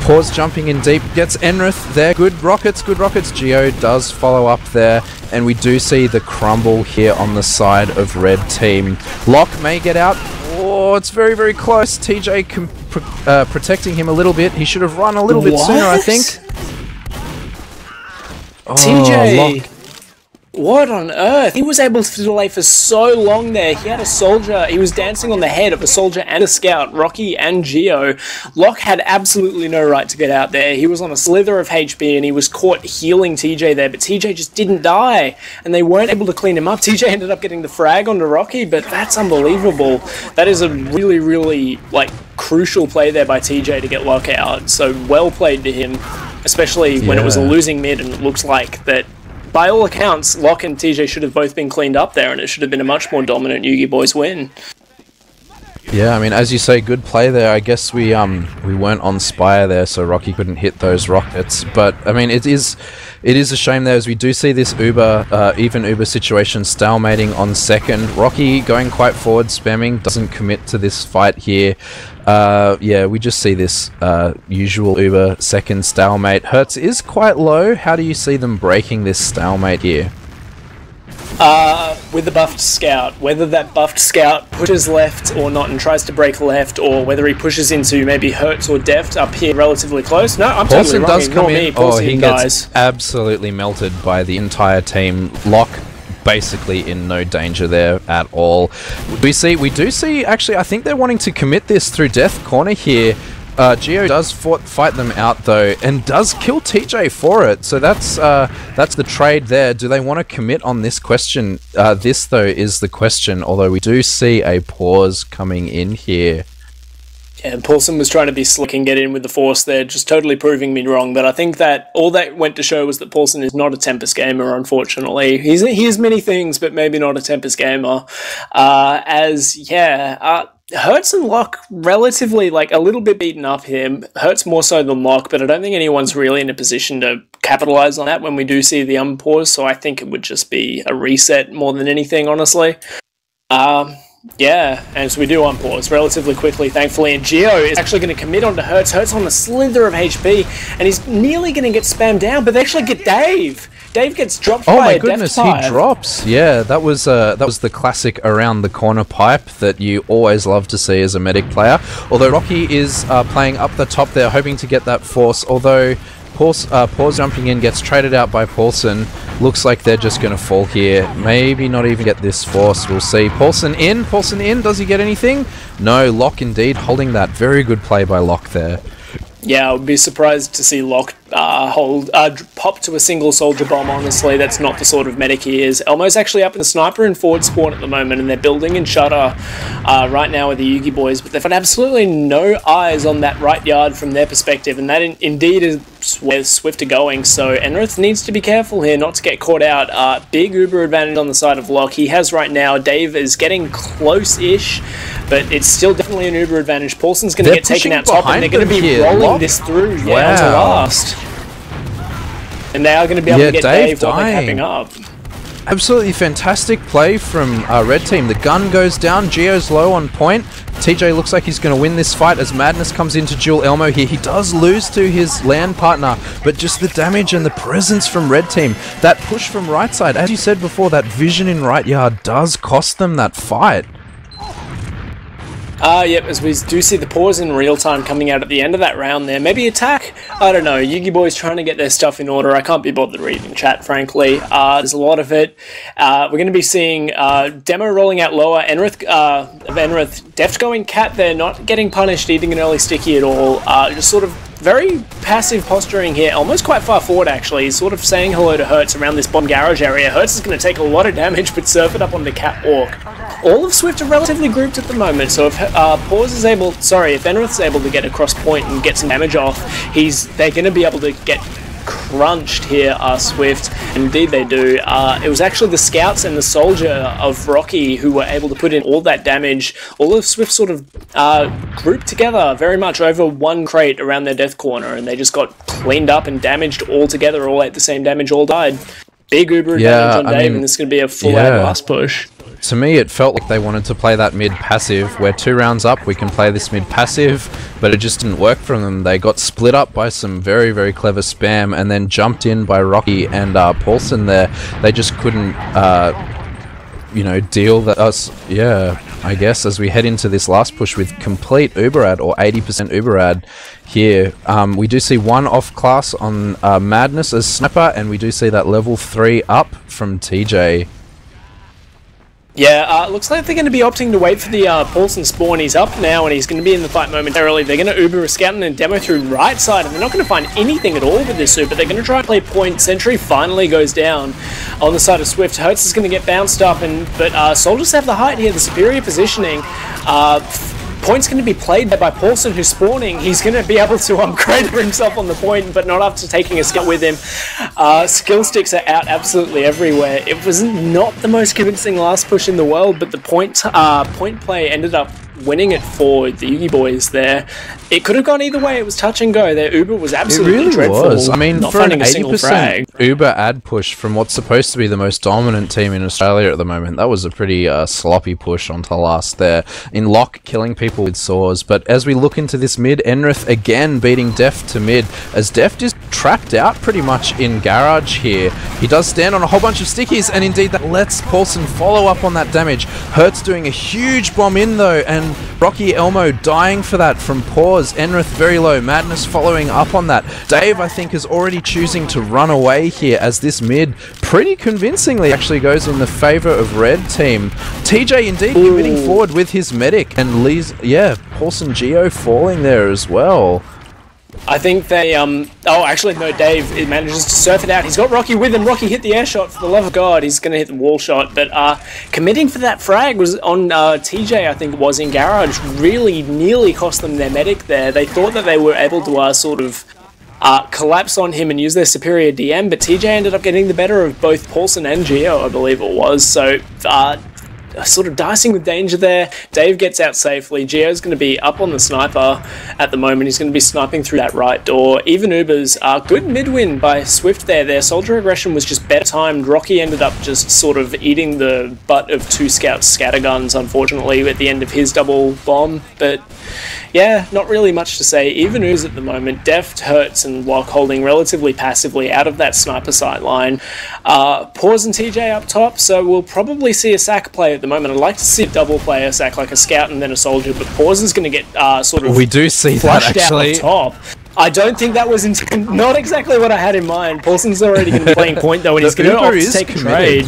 A: Pause jumping in deep, gets Enrith there. Good rockets, good rockets. Geo does follow up there, and we do see the crumble here on the side of red team. Lock may get out. Oh, it's very, very close. TJ protecting him a little bit. He should have run a little bit sooner, I think. Oh,
B: TJ!
A: Lock.
B: What on earth? He was able to delay for so long there. He had a soldier. He was dancing on the head of a soldier and a scout, Rocky and Geo. Lock had absolutely no right to get out there. He was on a slither of HP and he was caught healing TJ there, but TJ just didn't die and they weren't able to clean him up. TJ ended up getting the frag onto Rocky, but that's unbelievable. That is a really, really, like, crucial play there by TJ to get Lock out. So well played to him, especially when it was a losing mid and it looks like that. By all accounts, Lock and TJ should have both been cleaned up there, and it should have been a much more dominant YUGIBOYS win.
A: Yeah, I mean, as you say, good play there. I guess we weren't on Spire there, so Rocky couldn't hit those rockets. But I mean, it is a shame there, as we do see this even Uber situation stalemating on second. Rocky going quite forward, spamming, doesn't commit to this fight here. Yeah, we just see this usual Uber second stalemate. Hertz is quite low. How do you see them breaking this stalemate here?
B: With the buffed scout, whether that buffed scout pushes left or not and tries to break left, or whether he pushes into maybe Hertz or Deft up here relatively close. No, I'm totally wrong.
A: Does come in.
B: Oh,
A: he gets absolutely melted by the entire team. Lock basically in no danger there at all. We do see, actually, I think they're wanting to commit this through Death Corner here. Geo does fight them out though, and does kill TJ for it. So that's the trade there. Do they want to commit on this question? This though is the question. Although we do see a pause coming in here.
B: Yeah, Paulson was trying to be slick and get in with the force there, just totally proving me wrong. But I think that all that went to show was that Paulson is not a Tempest gamer, unfortunately. He is many things, but maybe not a Tempest gamer. Hertz and Lock relatively, like, a little bit beaten up here. Hertz more so than Lock, but I don't think anyone's really in a position to capitalize on that when we do see the unpause. So I think it would just be a reset more than anything, honestly. Yeah, and so we do unpause relatively quickly, thankfully, and Geo is actually going to commit onto Hertz. Hertz on a slither of HP, and he's nearly going to get spammed down, but they actually get Dave. Dave gets dropped by a
A: Oh my goodness, he
B: pipe.
A: drops. Yeah, that was the classic around the corner pipe that you always love to see as a medic player. Although Rocky is playing up the top there, hoping to get that force, although Pause jumping in, gets traded out by Paulson. Looks like they're just going to fall here. Maybe not even get this force. We'll see. Paulson in. Does he get anything? No. Lock indeed holding that. Very good play by Lock there.
B: Yeah, I would be surprised to see Lock pop to a single soldier bomb, honestly. That's not the sort of medic he is. Elmo's actually up in the sniper and forward spawn at the moment, and they're building in Shutter right now with the YUGIBOYS, but they've got absolutely no eyes on that right yard from their perspective, and that indeed is where Swift are going, so Enrith needs to be careful here not to get caught out. Big Uber advantage on the side of Lock. He has right now. Dave is getting close-ish, but it's still definitely an Uber advantage. Paulson's going to get taken out top, and they're going to be rolling this through onto last. And they are going to be able to get Dave while they're capping up.
A: Absolutely fantastic play from Red Team. The gun goes down, Geo's low on point. TJ looks like he's going to win this fight as Madness comes into duel Elmo here. He does lose to his land partner, but just the damage and the presence from Red Team. That push from right side, as you said before, that vision in right yard does cost them that fight.
B: Yep, as we do see the pause in real time coming out at the end of that round there. Maybe attack? I don't know. YUGIBOYS trying to get their stuff in order. I can't be bothered reading chat, frankly. There's a lot of it. We're going to be seeing Demo rolling out lower. Enrith, Deft going cat there, not getting punished, eating an early sticky at all. Just sort of very passive posturing here, almost quite far forward actually. He's sort of saying hello to Hertz around this bomb garage area. Hertz is going to take a lot of damage, but surf it up on the catwalk. All of Swift are relatively grouped at the moment, so if if Enrith's able to get across point and get some damage off, they're going to be able to get crunched here, Swift. Indeed they do. It was actually the scouts and the soldier of Rocky who were able to put in all that damage. All of Swift sort of grouped together very much over one crate around their death corner, and they just got cleaned up and damaged all together, all ate the same damage, all died. Big Uber advantage on Dave, and this is going to be a full-out last push.
A: to me, it felt like they wanted to play that mid passive. We're 2 rounds up, we can play this mid passive, but it just didn't work for them. They got split up by some very, very clever spam, and then jumped in by Rocky and Paulson there. They just couldn't, you know, deal that us. Yeah, I guess as we head into this last push with complete Uberad, or 80% Uberad here, we do see 1 off class on Madness as sniper, and we do see that level 3 up from TJ.
B: Yeah, looks like they're going to be opting to wait for the Paulson spawn. He's up now and he's going to be in the fight momentarily. They're going to Uber a scout and a demo through right side, and they're not going to find anything at all with this Uber. They're going to try and play point. Sentry finally goes down on the side of Swift. Hertz is going to get bounced up, but Soldiers have the height here, the superior positioning. Point's going to be played by Paulson, who's spawning. He's going to be able to crater himself on the point, but not after taking a skill with him. Skill sticks are out absolutely everywhere. It was not the most convincing last push in the world, but the point play ended up winning it for the YUGIBOYS there. It could have gone either way. It was touch and go. Their Uber was absolutely dreadful.
A: Was. I mean,
B: not
A: for an
B: finding a single
A: 80%
B: frag.
A: Uber ad push from what's supposed to be the most dominant team in Australia at the moment, that was a pretty sloppy push onto last there. In lock, killing people with saws. But as we look into this mid, Enrith again beating Deft to mid, as Deft is trapped out pretty much in garage here. He does stand on a whole bunch of stickies, and indeed that lets Paulson follow up on that damage. Hertz doing a huge bomb in though, and Rocky Elmo dying for that from Pause. Enrith very low, Madness following up on that. Dave, I think, is already choosing to run away here, as this mid pretty convincingly actually goes in the favour of red team. TJ indeed committing forward with his medic, and Lee's, yeah, Paulson Geo falling there as well.
B: I think they, oh, actually, no, Dave manages to surf it out. He's got Rocky with him. Rocky hit the air shot, for the love of God. He's going to hit the wall shot. But committing for that frag was on TJ, I think it was, in garage. Really nearly cost them their medic there. They thought that they were able to sort of collapse on him and use their superior DM, but TJ ended up getting the better of both Paulson and Geo, I believe it was. So, sort of dicing with danger there. Dave gets out safely. Geo's going to be up on the sniper at the moment. He's going to be sniping through that right door. Even Ubers, good mid-win by Swift there. Their soldier aggression was just better timed. Rocky ended up just sort of eating the butt of 2 scouts scatterguns, unfortunately, at the end of his double bomb. But yeah, not really much to say. Even Ooze at the moment, Deft, Hertz and Lock holding relatively passively out of that sniper sight line. Pause and TJ up top, so we'll probably see a sack play at the moment. I'd like to see a double play a sack, like a scout and then a soldier, but Pause is going to get sort of
A: we do see that actually
B: out top. I don't think that was not exactly what I had in mind. Paulson's already going to be playing point though, and he's going to opt to take a trade.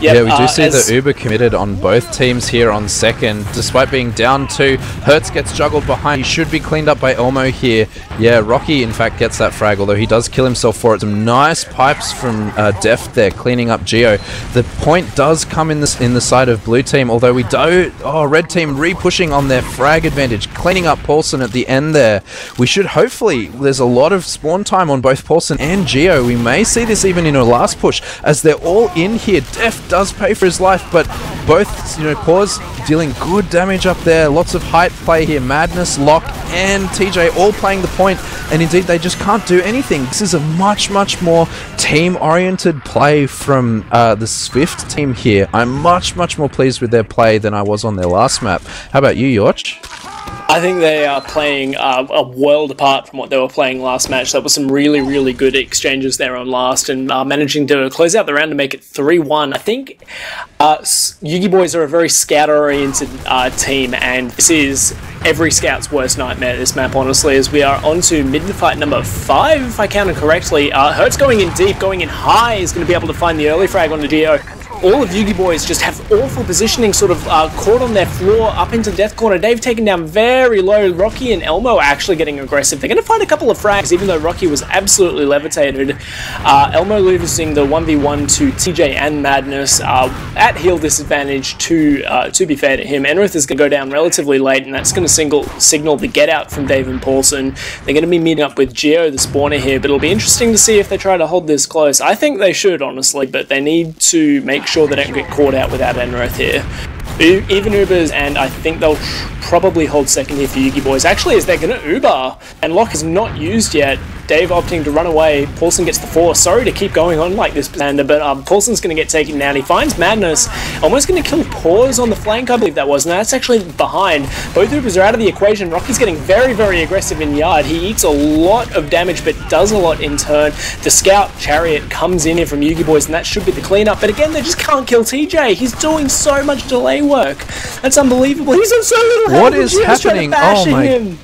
B: Yep,
A: yeah, we do see the Uber committed on both teams here on second, despite being down 2. Hertz gets juggled behind. He should be cleaned up by Elmo here. Yeah, Rocky, in fact, gets that frag, although he does kill himself for it. Some nice pipes from Deft there, cleaning up Geo. The point does come in the side of blue team, although we do... Oh, red team re-pushing on their frag advantage, cleaning up Paulson at the end there. We should hopefully... There's a lot of spawn time on both Paulson and Geo. We may see this even in a last push, as they're all in here. Deft does pay for his life, but both, you know, Pause dealing good damage up there. Lots of height play here. Madness, Lock and TJ all playing the point, and indeed they just can't do anything. This is a much more team-oriented play from the Swift team here. I'm much more pleased with their play than I was on their last map. How about you, Yauch?
B: I think they are playing a world apart from what they were playing last match. There were some really good exchanges there on last, and managing to close out the round to make it 3-1. I think YUGIBOYS are a very scout-oriented team, and this is every scout's worst nightmare, this map, honestly, as we are on to mid-fight number 5, if I counted correctly. Hertz going in deep, going in high, is going to be able to find the early frag on the Geo. All of YUGIBOYS just have awful positioning, sort of caught on their floor up into death corner. Dave taken down very low. Rocky and Elmo are actually getting aggressive. They're going to find a couple of frags, even though Rocky was absolutely levitated. Elmo losing the 1v1 to TJ and Madness at heal disadvantage to be fair to him. Enrith is going to go down relatively late, and that's going to signal the get out from Dave and Paulson. They're going to be meeting up with Geo, the spawner here, but it'll be interesting to see if they try to hold this close. I think they should, honestly, but they need to make sure they don't get caught out without Enrith here. Even Ubers, and I think they'll probably hold second here for YUGIBOYS. Actually, as they're going to Uber, and Lock is not used yet. Dave opting to run away. Paulson gets the 4. Sorry to keep going on like this, Xander, but Paulson's going to get taken down. He finds Madness, almost going to kill Pause on the flank, I believe that was. Now that's actually behind. Both Ubers are out of the equation. Rocky's getting very, very aggressive in yard. He eats a lot of damage, but does a lot in turn. The Scout Chariot comes in here from YUGIBOYS, and that should be the cleanup. But again, they just can't kill TJ. He's doing so much delay work. That's unbelievable. He's on so little health.
A: What is happening? Oh my...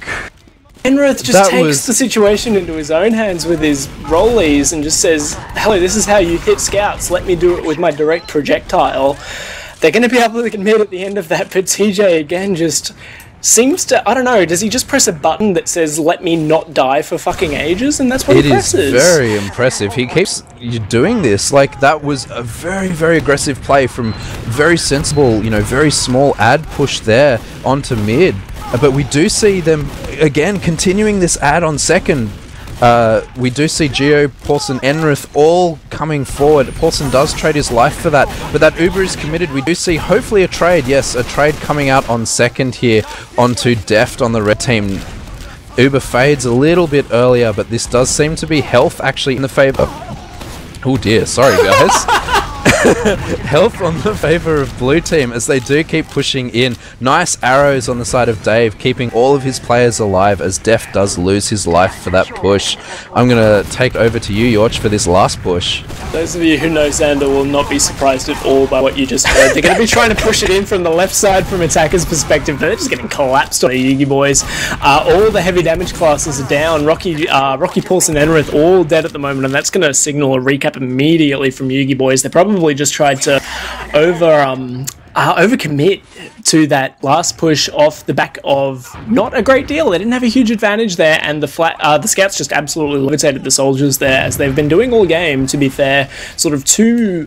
B: Enrith just takes the situation into his own hands with his rollies and just says, hello, this is how you hit scouts. Let me do it with my direct projectile. They're going to be able to commit at the end of that, but TJ again just seems to, I don't know, does he just press a button that says, let me not die for fucking ages? And that's what he presses.
A: It is very impressive. He keeps doing this. Like, that was a very, very aggressive play from very sensible, you know, very small ad push there onto mid. But we do see them, again, continuing this ad on second. We do see Geo, Paulson, Enrith all coming forward. Paulson does trade his life for that, but that Uber is committed. We do see, hopefully, a trade. Yes, a trade coming out on second here onto Deft on the red team. Uber fades a little bit earlier, but this does seem to be health actually in the favor. Oh dear, sorry guys. Health on the favor of blue team as they do keep pushing in. Nice arrows on the side of Dave, keeping all of his players alive as Def does lose his life for that push. I'm going to take over to you, Yauch, for this last push.
B: Those of you who know Xander will not be surprised at all by what you just heard. They're going to be trying to push it in from the left side from attacker's perspective. They're just getting collapsed on the YUGIBOYS. All the heavy damage classes are down. Rocky, Paulson, Enrith all dead at the moment, and that's going to signal a recap immediately from YUGIBOYS. They probably just tried to overcommit to that last push off the back of not a great deal. They didn't have a huge advantage there, and the scouts just absolutely levitated the soldiers there, as they've been doing all game, to be fair. Sort of two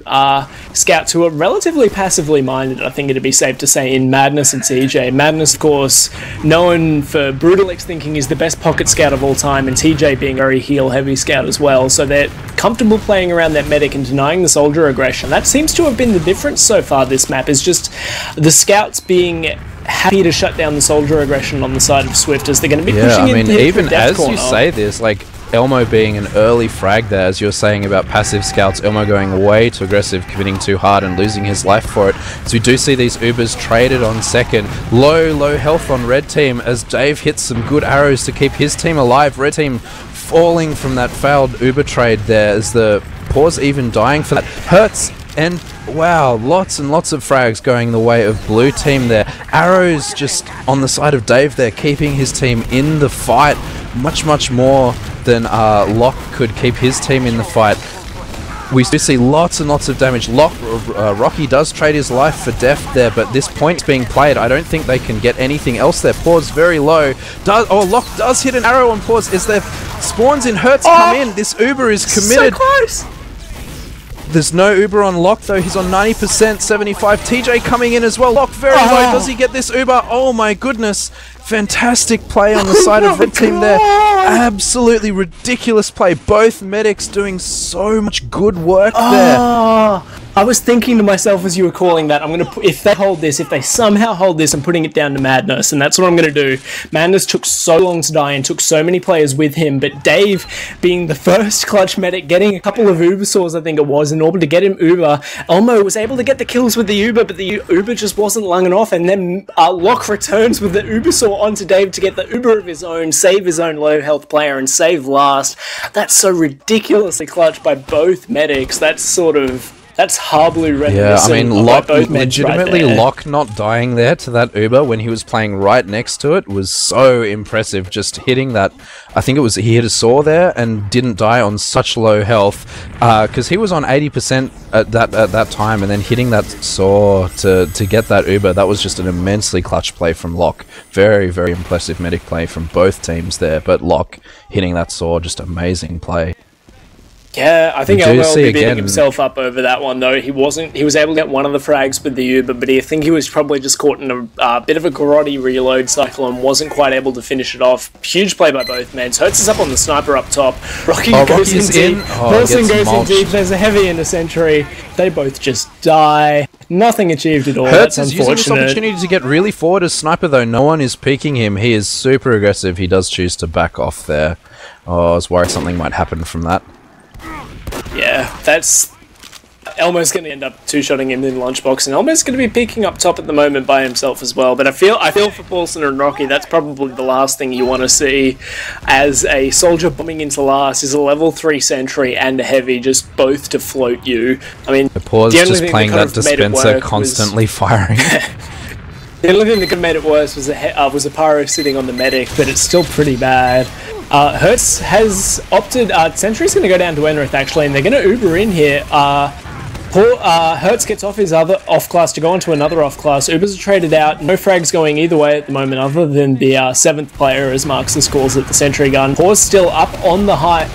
B: scouts who are relatively passively minded, I think it'd be safe to say, in Madness and TJ. Madness, of course, known for Brutalix thinking he's the best pocket scout of all time, and TJ being a very heal-heavy scout as well, so they're comfortable playing around that medic and denying the soldier aggression. That seems to have been the difference so far this map, is just the scouts being happy to shut down the soldier aggression on the side of Swift, as they're going to be pushing in. I mean,
A: even as you say this, like Elmo being an early frag there, as you're saying about passive scouts, Elmo going way too aggressive, committing too hard and losing his life for it. So we do see these Ubers traded on second. Low health on red team as Dave hits some good arrows to keep his team alive. Red team falling from that failed Uber trade there, as the Pause even dying for that. Hurts. And wow, lots and lots of frags going the way of blue team there. Arrows just on the side of Dave there, keeping his team in the fight much more than Locke could keep his team in the fight. We do see lots and lots of damage. Rocky does trade his life for Deft there, but this point's being played. I don't think they can get anything else there. Pause very low. Locke does hit an arrow on Pause as there spawns in Hertz come in. This Uber is committed.
B: So close.
A: There's no Uber on Locke though, he's on 90%, 75. TJ coming in as well. Locke very low, does he get this Uber? Oh my goodness. Fantastic play on the side of red team there. Absolutely ridiculous play. Both medics doing so much good work there.
B: I was thinking to myself as you were calling that, I'm going to if they somehow hold this, I'm putting it down to Madness, and that's what I'm going to do. Madness took so long to die and took so many players with him, but Dave, being the first clutch medic, getting a couple of Uber saws, I think it was, in order to get him Uber. Elmo was able to get the kills with the Uber, but the Uber just wasn't long enough, and then Locke returns with the Uber saw onto Dave to get the Uber of his own, save his own low health player, and save last. That's so ridiculously clutch by both medics. That's horribly reminiscent.
A: Yeah, I mean, Locke, legitimately, Locke not dying there to that Uber when he was playing right next to it was so impressive. Just hitting that, I think it was, he hit a saw there and didn't die on such low health, because he was on 80% at that time, and then hitting that saw to get that Uber, that was just an immensely clutch play from Locke. Very, very impressive medic play from both teams there, but Locke hitting that saw, just amazing play.
B: Yeah, I think Elmo will be beating himself up over that one, though. He was able to get one of the frags with the Uber, but I think he was probably just caught in a bit of a grotty reload cycle and wasn't quite able to finish it off. Huge play by both men. Hertz is up on the sniper up top. Rocky goes in deep. Wilson goes in deep. There's a heavy in the sentry. They both just die. Nothing achieved at all.
A: Hertz
B: That's
A: is using this
B: unfortunate.
A: opportunity to get really forward as sniper, though. No one is peeking him. He is super aggressive. He does choose to back off there. Oh, I was worried something might happen from that.
B: Yeah, that's... Elmo's going to end up two-shotting him in Lunchbox, and Elmo's going to be peeking up top at the moment by himself as well. But I feel for Paulson and Rocky, that's probably the last thing you want to see as a soldier bombing into last is a level 3 sentry and a heavy, just both to float you. I mean,
A: The pause
B: the only
A: just
B: thing
A: playing
B: that
A: that
B: kind of made it
A: dispenser
B: work
A: constantly firing.
B: The only thing that could have made it worse was a pyro sitting on the medic, but it's still pretty bad. Hertz has opted... Sentry's going to go down to Enrith, actually, and they're going to Uber in here. Hertz gets off his other off-class to go onto another off-class. Ubers are traded out. No frags going either way at the moment other than the 7th player, as Marxus calls it, the sentry gun. Paul's still up on the high...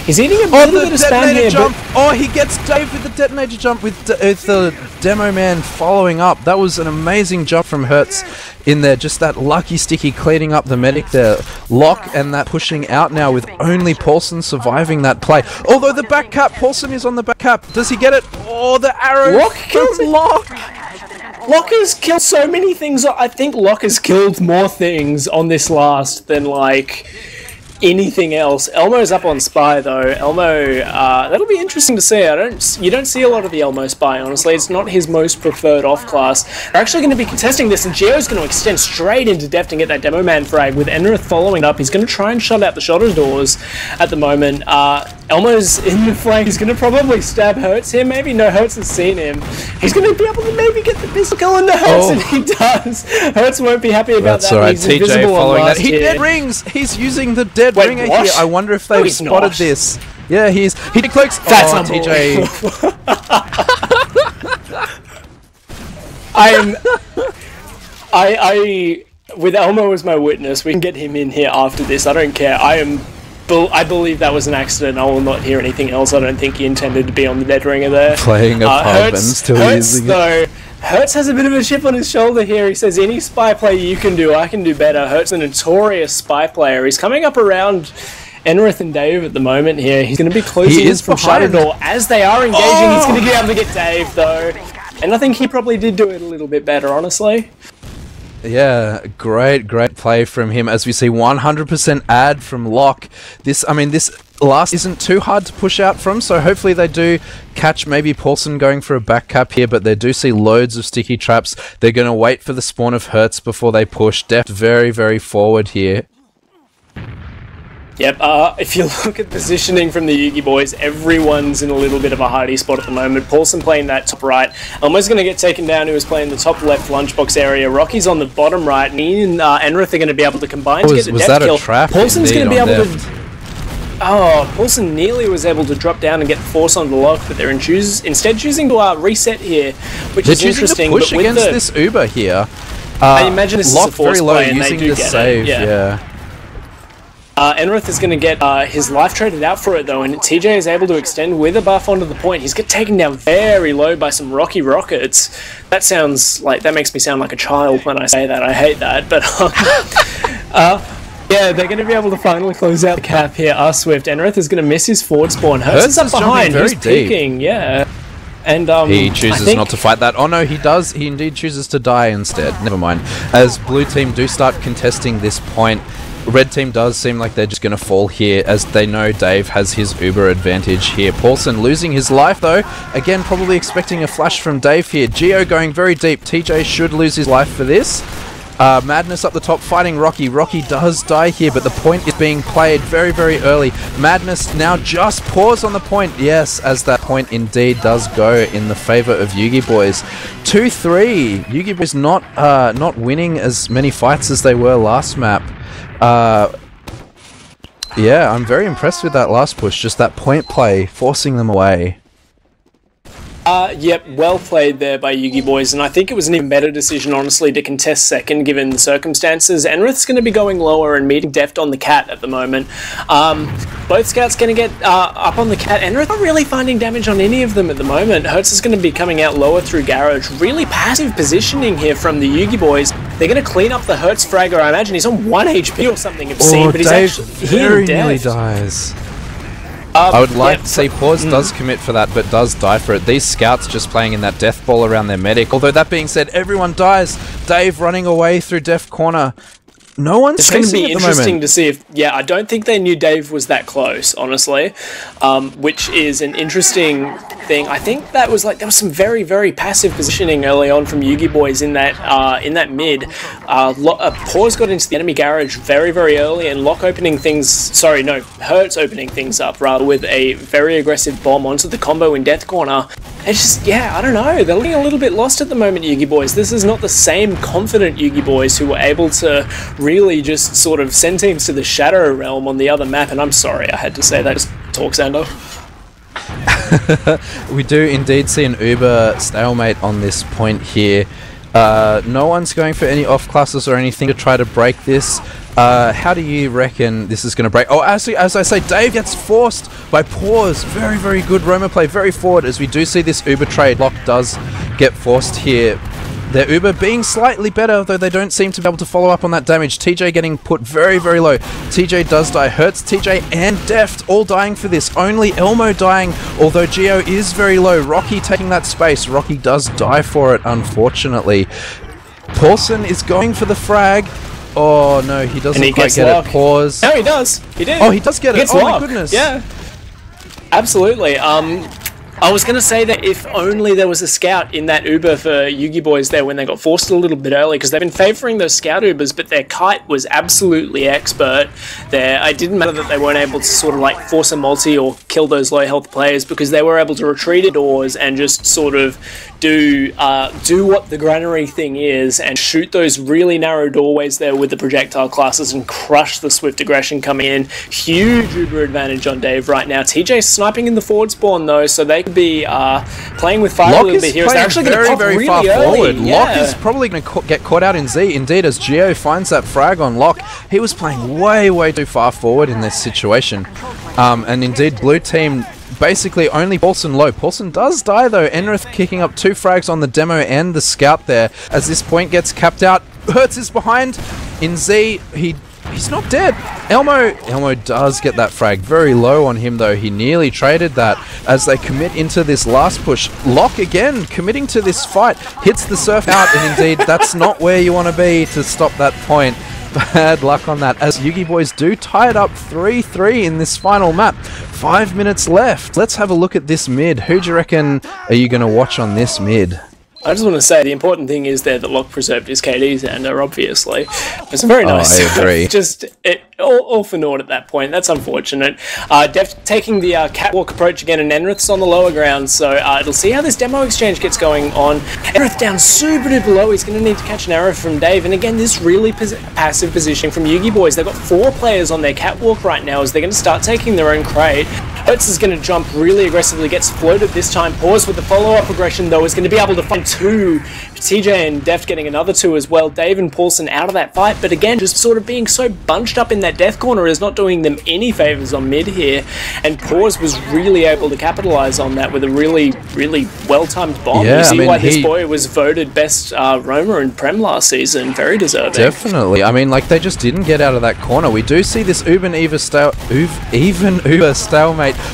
B: he's eating a little bit of spam here,
A: jump. Oh, he gets Dave with the detonator jump with the demo man following up. That was an amazing jump from Hertz in there. Just that lucky sticky cleaning up the medic there. Lock and that pushing out now with only Paulson surviving that play. Although the back cap, Paulson is on the back cap. Does he get it? Oh, the arrow.
B: Lock kills Lock. Lock has killed so many things. I think Lock has killed more things on this last than, like, anything else. Elmo's up on Spy, though. Elmo, that'll be interesting to see. You don't see a lot of the Elmo Spy, honestly. It's not his most preferred off-class. They're actually going to be contesting this, and Geo's going to extend straight into Deft and get that Demo Man frag, with Enrith following up. He's going to try and shut out the shotter doors at the moment. Elmo's in the flank. He's going to probably stab Hertz here. Maybe no, Hertz has seen him. He's going to be able to maybe get the pistol kill into Hertz, and he does. Hertz won't be happy about that.
A: Alright.
B: He's
A: TJ
B: invisible
A: following
B: on
A: that.
B: last
A: He
B: hit.
A: dead rings. He's using the dead ringer
B: what?
A: here. I wonder if they've
B: he's
A: spotted
B: not.
A: this. Yeah, he decloaks.
B: That's
A: oh, TJ.
B: I with Elmo as my witness, we can get him in here after this. I don't care. I believe that was an accident. I will not hear anything else. I don't think he intended to be on the dead ringer there.
A: Playing a pub and still using it.
B: Hertz has a bit of a chip on his shoulder here. He says, any spy player you can do, I can do better. Hertz is a notorious spy player. He's coming up around Enrith and Dave at the moment here. He's going to be closing in from Shadow Door. As they are engaging, he's going to be able to get Dave, though. And I think he probably did do it a little bit better, honestly.
A: Yeah, great play from him. As we see, 100% ad from Locke. This last isn't too hard to push out from, so hopefully they do catch maybe Paulson going for a back cap here, but they do see loads of sticky traps. They're going to wait for the spawn of Hertz before they push. Deft very forward here.
B: Yep, if you look at positioning from the YUGIBOYS, everyone's in a little bit of a hidey spot at the moment. Paulson playing that top right. Elmo's going to get taken down, who was playing the top left lunchbox area. Rocky's on the bottom right, and he and Enrith are going to be able to combine to get the death kill. Paulson's going to be able to... Oh, Paulson nearly was able to drop down and get the force on the lock, but they're instead choosing to reset here, which is interesting.
A: They're choosing to push against this Uber here.
B: I imagine this
A: Lock
B: is a force
A: very low,
B: play, and
A: using
B: they do
A: the
B: get
A: save,
B: it.
A: yeah.
B: Enrith is going to get his life traded out for it, though, and TJ is able to extend with a buff onto the point. He's get taken down very low by some Rocky rockets. That makes me sound like a child when I say that. I hate that, but yeah, they're going to be able to finally close out the cap here. SVIFT. Enrith is going to miss his forward spawn. Hertz is up behind. He's peeking, yeah. And
A: he chooses not to fight that. Oh no, he does. He indeed chooses to die instead. Never mind. As blue team do start contesting this point, red team does seem like they're just going to fall here, as they know Dave has his Uber advantage here. Paulson losing his life though. Again, probably expecting a flash from Dave here. Geo going very deep. TJ should lose his life for this. Madness up the top fighting Rocky. Rocky does die here, but the point is being played very early. Madness now just pause on the point. Yes, as that point indeed does go in the favor of YUGIBOYS. 2-3. YUGIBOYS not winning as many fights as they were last map. Yeah, I'm very impressed with that last push. Just that point play, forcing them away.
B: Yep, well played there by YUGIBOYS, and I think it was an even better decision, honestly, to contest second given the circumstances. Enrith's going to be going lower and meeting Deft on the cat at the moment. Both scouts going to get up on the cat. Enrith not really finding damage on any of them at the moment. Hertz is going to be coming out lower through Garage. Really passive positioning here from the YUGIBOYS. They're going to clean up the Hertz fragger. I imagine he's on 1 HP or something obscene, but he's
A: Dave
B: actually
A: very nearly dies. I would like to see Pause does commit for that, but does die for it. These scouts just playing in that death ball around their medic. Although that being said, everyone dies. Dave running away through Death Corner. No one's
B: It's going to
A: chasing
B: be
A: at the
B: interesting
A: moment.
B: to see if... Yeah, I don't think they knew Dave was that close, honestly, which is an interesting thing. I think that was like... There was some very, very passive positioning early on from YUGIBOYS in that mid. Pause got into the enemy garage very, very early, and Locke opening things... Sorry, no, Hurts opening things up, rather, with a very aggressive bomb onto the combo in Death Corner. It's just, yeah, I don't know. They're looking a little bit lost at the moment, YUGIBOYS. This is not the same confident YUGIBOYS who were able to really just sort of send teams to the Shadow Realm on the other map. And I'm sorry, I had to say that. Just talk, Xander.
A: We do indeed see an Uber stalemate on this point here. No one's going for any off classes or anything to try to break this. How do you reckon this is going to break? Oh, as I say, Dave gets forced by Pause. Very, very good Roma play, very forward, as we do see this Uber trade. Locke does get forced here. Their Uber being slightly better, though they don't seem to be able to follow up on that damage. TJ getting put very, very low. TJ does die. Hurts, TJ, and Deft all dying for this. Only Elmo dying, although Geo is very low. Rocky taking that space. Rocky does die for it, unfortunately. Paulson is going for the frag. Oh, no, he doesn't quite get it. Pause.
B: No, he does. He did.
A: Oh, he does get it. Oh, my goodness.
B: Yeah. Absolutely. I was going to say that if only there was a scout in that Uber for YUGIBOYS there when they got forced a little bit early, because they've been favouring those scout Ubers, but their kite was absolutely expert there. It didn't matter that they weren't able to sort of like force a multi or kill those low health players, because they were able to retreat indoors and just sort of do what the Granary thing is and shoot those really narrow doorways there with the projectile classes and crush the swift aggression coming in. Huge Uber advantage on Dave right now. TJ sniping in the forward spawn though, so they could be playing with fire a little bit here. They're actually going to pop
A: very
B: really
A: far forward.
B: Yeah.
A: Locke is probably going to get caught out in Z. Indeed, as Geo finds that frag on Locke, he was playing way, way too far forward in this situation. And indeed, blue team basically only Paulson low. Paulson does die though. Enrith kicking up 2 frags on the demo and the scout there as this point gets capped out. Hurts is behind. In Z, he's not dead. Elmo does get that frag. Very low on him though. He nearly traded that as they commit into this last push. Locke again committing to this fight. Hits the surf out, and indeed that's not where you want to be to stop that point. Bad luck on that, as YUGIBOYS do tie it up 3-3 in this final map. 5 minutes left. Let's have a look at this mid. Who do you reckon are you going to watch on this mid?
B: I just want to say the important thing is there that Locke preserved his KD, Xander, obviously. It's very nice.
A: I agree.
B: Just all for naught at that point. That's unfortunate. Def taking the catwalk approach again, and Enrith's on the lower ground, so it'll see how this demo exchange gets going on. Enrith down super duper low. He's going to need to catch an arrow from Dave, and again, this really passive positioning from YUGIBOYS. They've got 4 players on their catwalk right now as they're going to start taking their own crate. Hurts is going to jump really aggressively, gets floated this time. Pause with the follow-up aggression, though, is going to be able to find 2. TJ and Deft getting another 2 as well. Dave and Paulson out of that fight, but again, just sort of being so bunched up in that death corner is not doing them any favours on mid here, and Pause was really able to capitalise on that with a really, really well-timed bomb.
A: Yeah,
B: you see why this boy was voted best Roma in Prem last season. Very deserving.
A: Definitely. I mean, like, they just didn't get out of that corner. We do see this even Uber stalemate,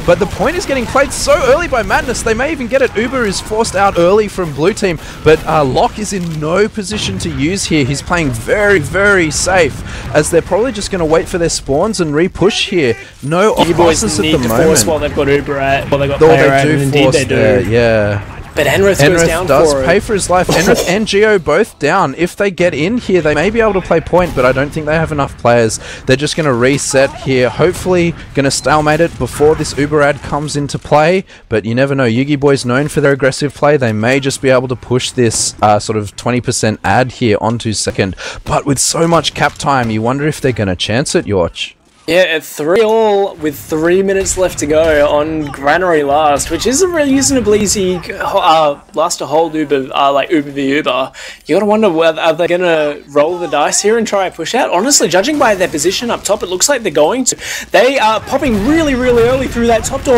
A: but the point is getting played so early by Madness. They may even get it. Uber is forced out early from blue team, but Locke is in no position to use here. He's playing very, very safe, as they're probably just going to wait for their spawns and re-push here. No off-classes at the moment.
B: Force while they've got Uber at, while they've got
A: Though
B: player
A: they
B: at,
A: do
B: and indeed
A: force
B: they do.
A: there, yeah.
B: But Enrith goes down
A: does
B: for
A: pay
B: it.
A: for his life. Enrith and Geo both down. If they get in here, they may be able to play point, but I don't think they have enough players. They're just going to reset here. Hopefully going to stalemate it before this Uber ad comes into play, but you never know. YUGIBOYS known for their aggressive play. They may just be able to push this sort of 20% ad here onto second. But with so much cap time, you wonder if they're going to chance it, Yauch.
B: Yeah, at 3-all with 3 minutes left to go on Granary last, which is a reasonably easy last to hold Uber, like Uber v Uber. You gotta wonder whether are they gonna roll the dice here and try a push out. Honestly, judging by their position up top, it looks like they're going to. They are popping really, really early through that top door.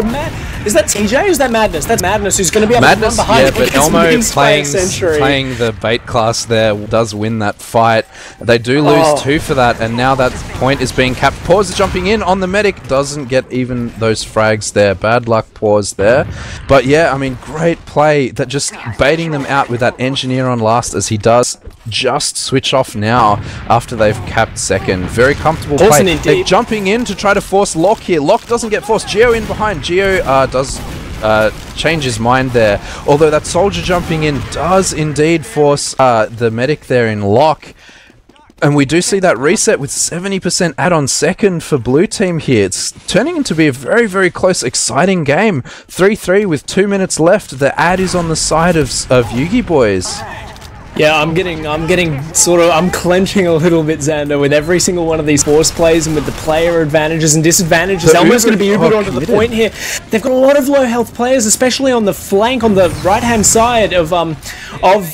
B: Is that TJ or is that Madness? That's Madness who's going to be able to run behind.
A: Yeah, but Elmo playing the bait class there does win that fight. They do lose 2 for that, and now that point is being capped. Pause jumping in on the medic, doesn't get even those frags there. Bad luck pause there. But yeah, I mean, great play, that just baiting them out with that engineer on last, as he does just switch off now after they've capped second. Very comfortable play. They're jumping in to try to force Lock here. Lock doesn't get forced. Geo in behind. Geo does change his mind there, although that soldier jumping in does indeed force the medic there in Lock. And we do see that reset with 70% add-on second for blue team here. It's turning into be a very, very close, exciting game. 3-3 with 2 minutes left. The ad is on the side of YUGIBOYS.
B: Yeah, I'm clenching a little bit, Xander, with every single one of these force plays and with the player advantages and disadvantages. Elmo's going to be Ubered onto the point here. They've got a lot of low health players, especially on the flank, on the right-hand side of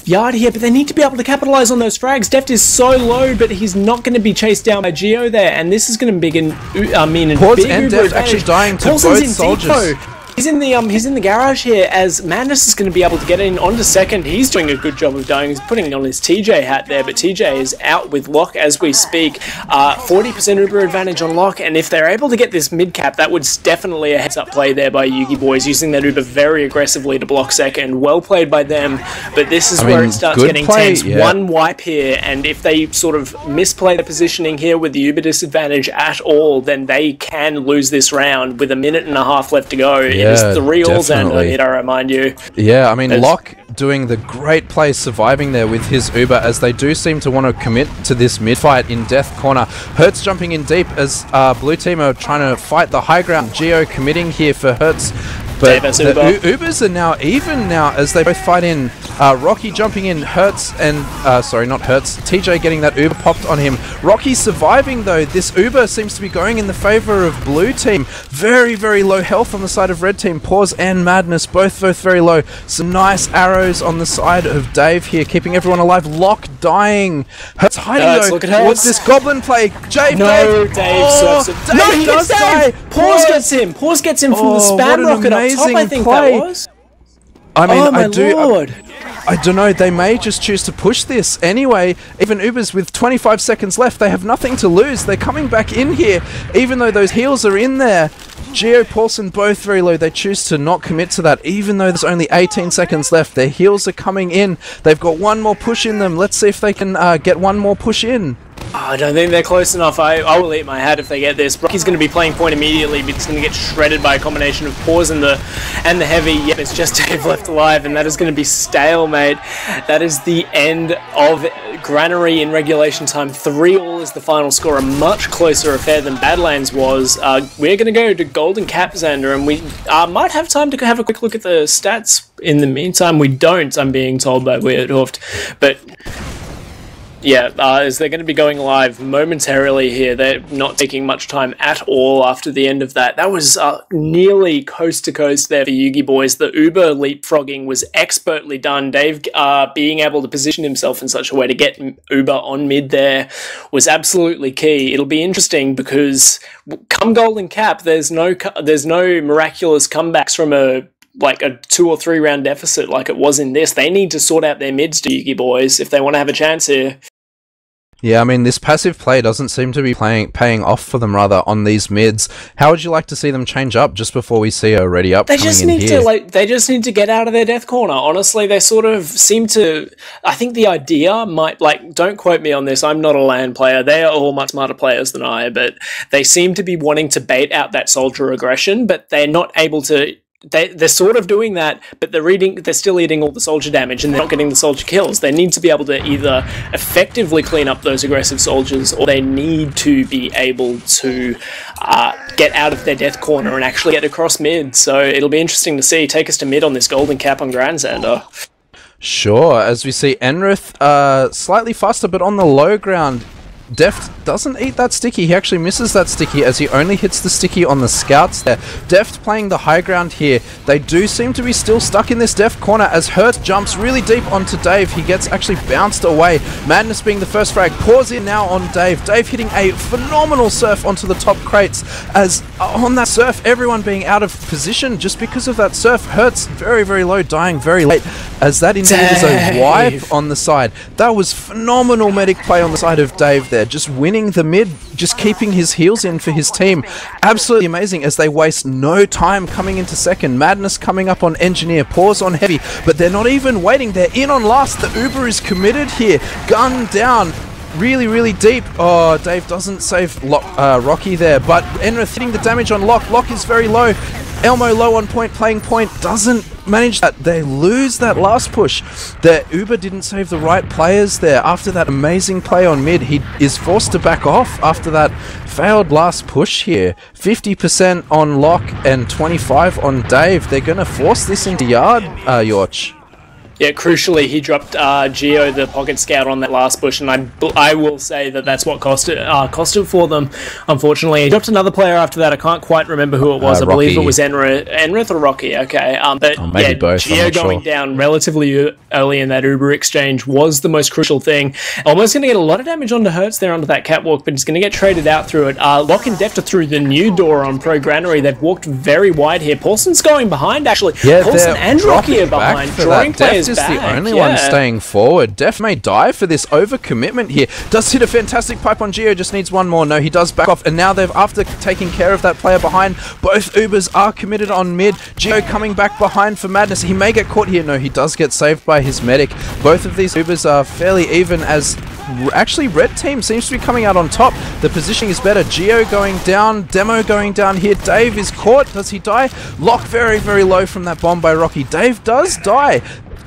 B: Yard here, but they need to be able to capitalize on those frags. Deft is so low, but he's not going to be chased down by Geo there, and this is going to begin,
A: Pause and Deft actually dying to both soldiers.
B: He's in the garage here, as Madness is going to be able to get in onto second. He's doing a good job of dying. He's putting on his TJ hat there, but TJ is out with Lock as we speak. 40% Uber advantage on Lock, and if they're able to get this mid cap, that would definitely a heads up play there by YUGIBOYS, using that Uber very aggressively to block second. Well played by them, but this is where it starts getting tense. Yeah. One wipe here, and if they sort of misplay the positioning here with the Uber disadvantage at all, then they can lose this round with a minute and a half left to go.
A: Yeah,
B: it is 3-all Xander here, I remind you.
A: Yeah, I mean, Lock doing the great play, surviving there with his Uber, as they do seem to want to commit to this mid fight in Death Corner. Hertz jumping in deep as blue team are trying to fight the high ground. Geo committing here for Hertz. But the Ubers are now even now as they both fight in. Rocky jumping in, Hertz and, sorry, not Hertz, TJ getting that Uber popped on him. Rocky surviving though. This Uber seems to be going in the favor of blue team. Very, very low health on the side of red team. Pause and Madness, both very low. Some nice arrows on the side of Dave here, keeping everyone alive. Lock dying. Hertz hiding though. What's this goblin play? Dave
B: surfs it.
A: Dave
B: no, he gets Dave! Pause gets him. Pause gets him from the spam rocket up top, I think that was.
A: I mean, I don't know, they may just choose to push this anyway. Even Ubers with 25 seconds left, they have nothing to lose. They're coming back in here, even though those heals are in there. Geo, Paulson, both very low. They choose to not commit to that, even though there's only 18 seconds left. Their heals are coming in. They've got one more push in them. Let's see if they can get one more push in.
B: I don't think they're close enough. I will eat my hat if they get this. Rocky's going to be playing point immediately, but it's going to get shredded by a combination of Pause and the heavy. Yep, it's just Dave left alive, and that is going to be stalemate. That is the end of Granary in regulation time. 3-all is the final score. A much closer affair than Badlands was. We're going to go to Golden Cap, Xander, and we might have time to have a quick look at the stats. In the meantime, we don't, I'm being told by Wiethoofd, but yeah, as they're going to be going live momentarily here. They're not taking much time at all after the end of that. That was nearly coast to coast there for YUGIBOYS. The Uber leapfrogging was expertly done. Dave being able to position himself in such a way to get Uber on mid there was absolutely key. It'll be interesting because come Golden Cap, there's no miraculous comebacks from a 2 or 3 round deficit like it was in this. They need to sort out their mids to YUGIBOYS if they want to have a chance here.
A: Yeah, I mean, this passive play doesn't seem to be paying off for them, rather, on these mids. How would you like to see them change up just before we see a ready up? They just need
B: to get out of their death corner. Honestly, they sort of seem to. I think the idea might, don't quote me on this. I'm not a LAN player. They are all much smarter players than I, but they seem to be wanting to bait out that soldier aggression, but they're not able to. They're sort of doing that, but they're still eating all the soldier damage and they're not getting the soldier kills. They need to be able to either effectively clean up those aggressive soldiers, or they need to be able to get out of their death corner and actually get across mid. So it'll be interesting to see. Take us to mid on this Golden Cap on Grand Xander.
A: Sure, as we see Enrith slightly faster, but on the low ground. Deft doesn't eat that sticky. He actually misses that sticky as he only hits the sticky on the scouts there. Deft playing the high ground here. They do seem to be still stuck in this Deft corner as Hertz jumps really deep onto Dave. He gets actually bounced away. Madness being the first frag. Pause in now on Dave. Dave hitting a phenomenal surf onto the top crates, as on that surf, everyone being out of position just because of that surf. Hertz very, very low, dying very late, as that indeed is a wipe on the side. That was phenomenal medic play on the side of Dave there. there, just winning the mid, just keeping his heels in for his team. Absolutely amazing as they waste no time coming into second. Madness coming up on Engineer, pause on Heavy, but they're not even waiting. They're in on last. The Uber is committed here. Gun down. Really, really deep. Oh, Dave doesn't save Rocky there, but Enrith hitting the damage on Lock. Lock is very low. Elmo low on point, playing point, doesn't manage that. They lose that last push. The Uber didn't save the right players there. After that amazing play on mid, he is forced to back off after that failed last push here. 50% on Lock and 25 on Dave. They're going to force this into yard, yauch.
B: Yeah, crucially, he dropped Geo, the pocket scout, on that last push, and I will say that that's what cost it for them, unfortunately. He dropped another player after that. I can't quite remember who it was. I believe it was Enrith or Rocky, okay. But yeah,
A: both,
B: Geo going down relatively early in that Uber exchange was the most crucial thing. Almost going to get a lot of damage onto Hertz there under that catwalk, but he's going to get traded out through it. Lock and Deft are through the new door on Pro Granary. They've walked very wide here. Paulson's going behind, actually.
A: Yeah,
B: Paulson and Rocky are behind, drawing players
A: is the only one staying forward. Def may die for this overcommitment here. Does hit a fantastic pipe on Geo, just needs one more. No, he does back off, and now they've, after taking care of that player behind, both Ubers are committed on mid. Geo coming back behind for Madness. He may get caught here. No, he does get saved by his medic. Both of these Ubers are fairly even, as actually red team seems to be coming out on top. The positioning is better. Geo going down, Demo going down here. Dave is caught. Does he die? Lock very, very low from that bomb by Rocky. Dave does die.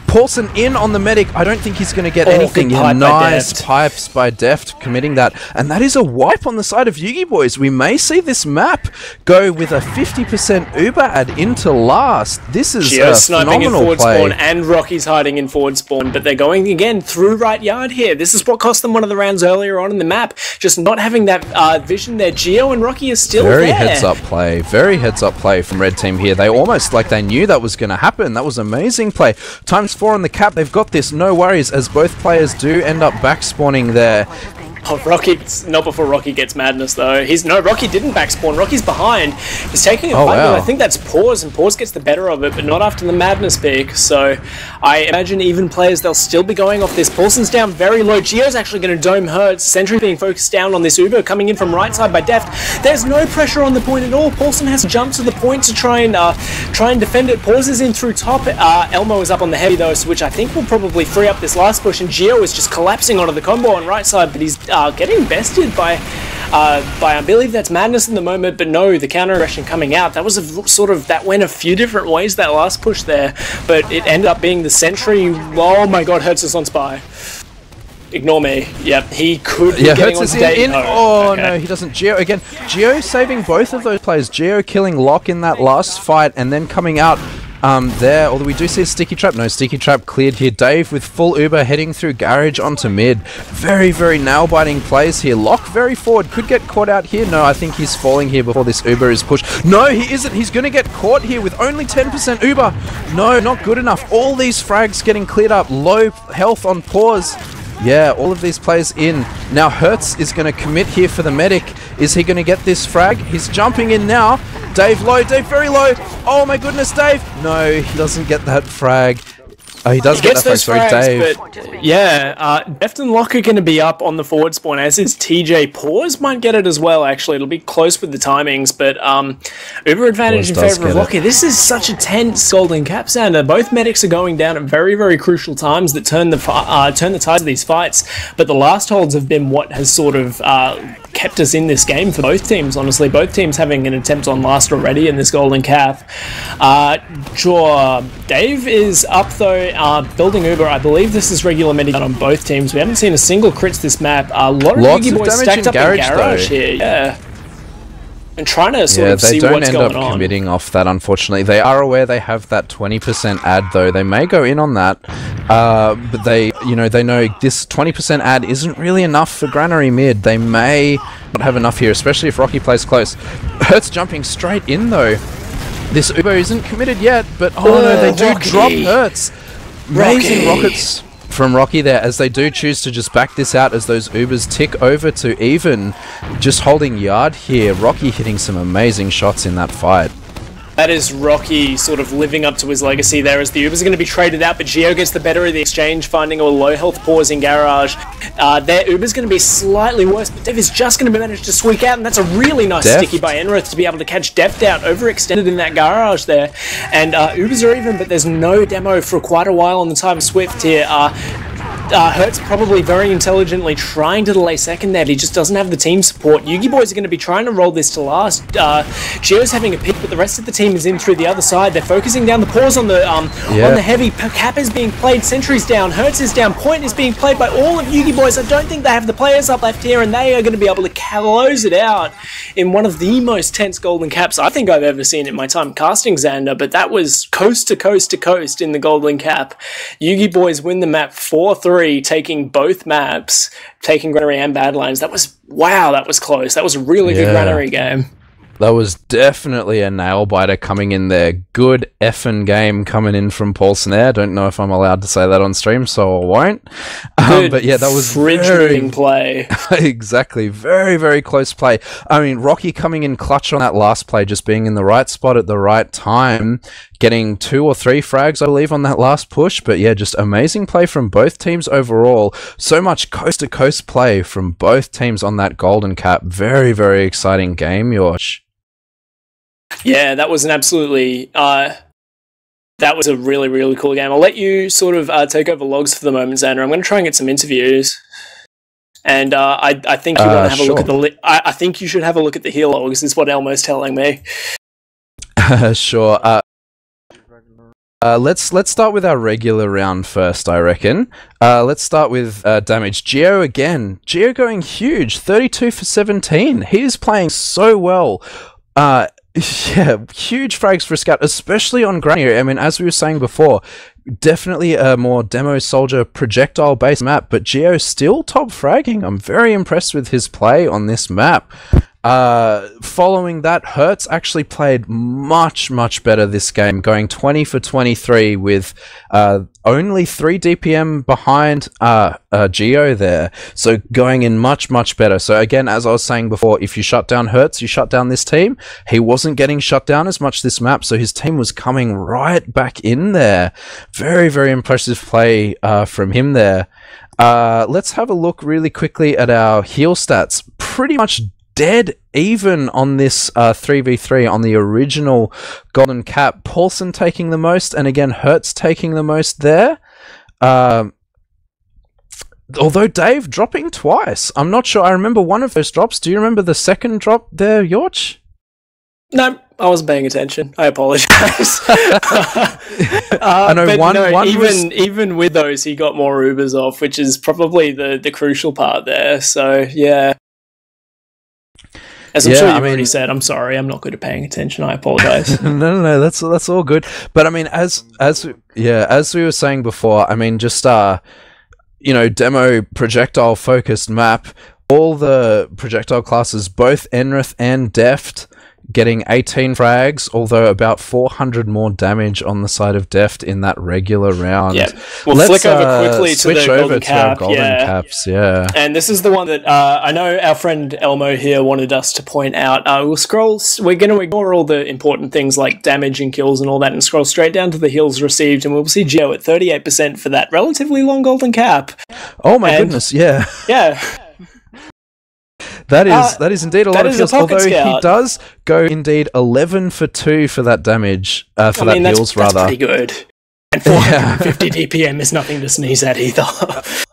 A: Paulson in on the medic. I don't think he's going to get anything. Nice pipes by Deft committing that. And that is a wipe on the side of YUGIBOYS. We may see this map go with a 50% Uber ad into last. This is a
B: sniping in
A: phenomenal
B: forward
A: play.
B: Spawn, and Rocky's hiding in forward spawn, but they're going again through right yard here. This is what cost them one of the rounds earlier on in the map. Just not having that vision there. Geo and Rocky are still
A: very
B: there.
A: Heads-up play. Very heads-up play from red team here. They almost like they knew that was going to happen. That was amazing play. ×4 on the cap. They've got this, no worries, as both players do end up back spawning there.
B: Oh, Rocky, not before Rocky gets Madness though. Rocky didn't back spawn. Rocky's behind. He's taking a fight,
A: wow.
B: but I think that's Pause, and Pause gets the better of it, but not after the Madness pick. So I imagine even players, they'll still be going off this. Paulson's down very low. Geo's actually going to dome Hertz. Sentry being focused down on this Uber, coming in from right side by Deft. There's no pressure on the point at all. Paulson has to jump to the point to try and defend it. Pause is in through top. Elmo is up on the heavy though, which I think will probably free up this last push, and Geo is just collapsing onto the combo on right side, but he's getting bested by I believe that's Madness in the moment, but no, the counter aggression coming out. That was that went a few different ways, that last push there, but it ended up being the Sentry. Oh my god, Hertz is on Spy. Ignore me. Yep, he could be getting on in.
A: Oh, okay. No, he doesn't. Geo again. Geo saving both of those players. Geo killing Lock in that last fight and then coming out there, although we do see a sticky trap. No, sticky trap cleared here. Dave with full Uber heading through garage onto mid. Very, very nail-biting plays here. Lock very forward. Could get caught out here. No, I think he's falling here before this Uber is pushed. No, he isn't. He's going to get caught here with only 10% Uber. No, not good enough. All these frags getting cleared up. Low health on Pause. Yeah, all of these players in. Now Hertz is going to commit here for the medic. Is he going to get this frag? He's jumping in now. Dave low, Dave very low. Oh my goodness, Dave. No, he doesn't get that frag. Oh, he does get that frag, sorry, Dave.
B: But yeah, Deft and Lock are going to be up on the forward spawn, as is TJ. Pause might get it as well, actually. It'll be close with the timings, but Uber advantage in favour of Locky. This is such a tense golden cap, Xander. Both medics are going down at very, very crucial times that turn the tides of these fights, but the last holds have been what has sort of kept us in this game for both teams, honestly. Both teams having an attempt on last already in this golden cap. Dave is up though, building Uber. I believe this is regular medic on both teams. We haven't seen a single crits this map. A lot of YUGIBOYS stacked up in garage here. Yeah. And trying to sort of see what's going on.
A: They don't end up committing off that, unfortunately. They are aware they have that 20% ad, though. They may go in on that, but they know this 20% ad isn't really enough for Granary mid. They may not have enough here, especially if Rocky plays close. Hertz jumping straight in, though. This Uber isn't committed yet, but no, they do drop Hertz. Amazing rockets from Rocky there, as they do choose to just back this out as those Ubers tick over to even. Just holding yard here. Rocky hitting some amazing shots in that fight.
B: That is Rocky sort of living up to his legacy there, as the Ubers are going to be traded out, but Geo gets the better of the exchange, finding a low health pause in Garage. Their Uber's going to be slightly worse, but Dev is just going to manage to squeak out, and that's a really nice sticky by Enrith to be able to catch Deft out, overextended in that Garage there. And Ubers are even, but there's no demo for quite a while on the time Swift here. Hertz probably very intelligently trying to delay second there, but he just doesn't have the team support. YUGIBOYS are going to be trying to roll this to last. Geo's having a pick, but the rest of the team is in through the other side. They're focusing down the pause on the heavy. Cap is being played, Sentry's down, Hertz is down, Point is being played by all of YUGIBOYS. I don't think they have the players up left here, and they are going to be able to close it out in one of the most tense golden caps I think I've ever seen in my time casting Xander, but that was coast to coast to coast in the golden cap. YUGIBOYS win the map 4-3. Taking both maps, taking Granary and Badlands. That was, wow, that was close. That was a really good Granary game.
A: That was definitely a nail-biter coming in there. Good effing game coming in from Paulson there. I don't know if I'm allowed to say that on stream, so I won't. But yeah, that was
B: fridge-moving play.
A: Exactly. Very, very close play. I mean, Rocky coming in clutch on that last play, just being in the right spot at the right time, getting 2 or 3 frags, I believe, on that last push. But yeah, just amazing play from both teams overall. So much coast-to-coast play from both teams on that golden cap. Very, very exciting game, yauch.
B: Yeah, that was an absolutely... that was a really, really cool game. I'll let you sort of take over logs for the moment, Xander. I'm going to try and get some interviews. And I think you want to have a look at the... I think you should have a look at the heal logs, is what Elmo's telling me.
A: Sure. Let's start with our regular round first, I reckon. Let's start with damage. Geo again. Geo going huge. 32 for 17. He is playing so well. Yeah, huge frags for a scout, especially on Granary. I mean, as we were saying before, definitely a more demo soldier projectile based map, but Geo still top fragging. I'm very impressed with his play on this map. Following that, Hertz actually played much, much better this game, going 20 for 23 with only 3 DPM behind Geo there. So going in much, much better. So again, as I was saying before, if you shut down Hertz, you shut down this team. He wasn't getting shut down as much this map, so his team was coming right back in there. Very, very impressive play from him there. Let's have a look really quickly at our heal stats. Pretty much dead even on this 3v3 on the original golden cap. Paulson taking the most, and again Hertz taking the most there. Although Dave dropping twice. I'm not sure. I remember one of those drops. Do you remember the second drop there, yauch?
B: No, I wasn't paying attention. I apologize.
A: I know
B: even with those, he got more Ubers off, which is probably the crucial part there. So yeah. As I'm sure you've already said, I'm sorry, I'm not good at paying attention. I apologize.
A: No, that's all good. But I mean, as we were saying before, I mean, just demo projectile focused map. All the projectile classes, both Enrith and Deft, getting 18 frags, although about 400 more damage on the side of Deft in that regular round.
B: Yeah, we'll flick over quickly to the golden cap.
A: Caps, yeah.
B: And this is the one that I know our friend Elmo here wanted us to point out. We'll scroll. We're going to ignore all the important things like damage and kills and all that, and scroll straight down to the heals received, and we'll see Geo at 38% for that relatively long golden cap.
A: Oh my goodness, yeah.
B: Yeah.
A: That is indeed a lot of heals, although he does go indeed 11 for 2 for that damage, heals rather.
B: That's pretty good. And 450 DPM is nothing to sneeze at either.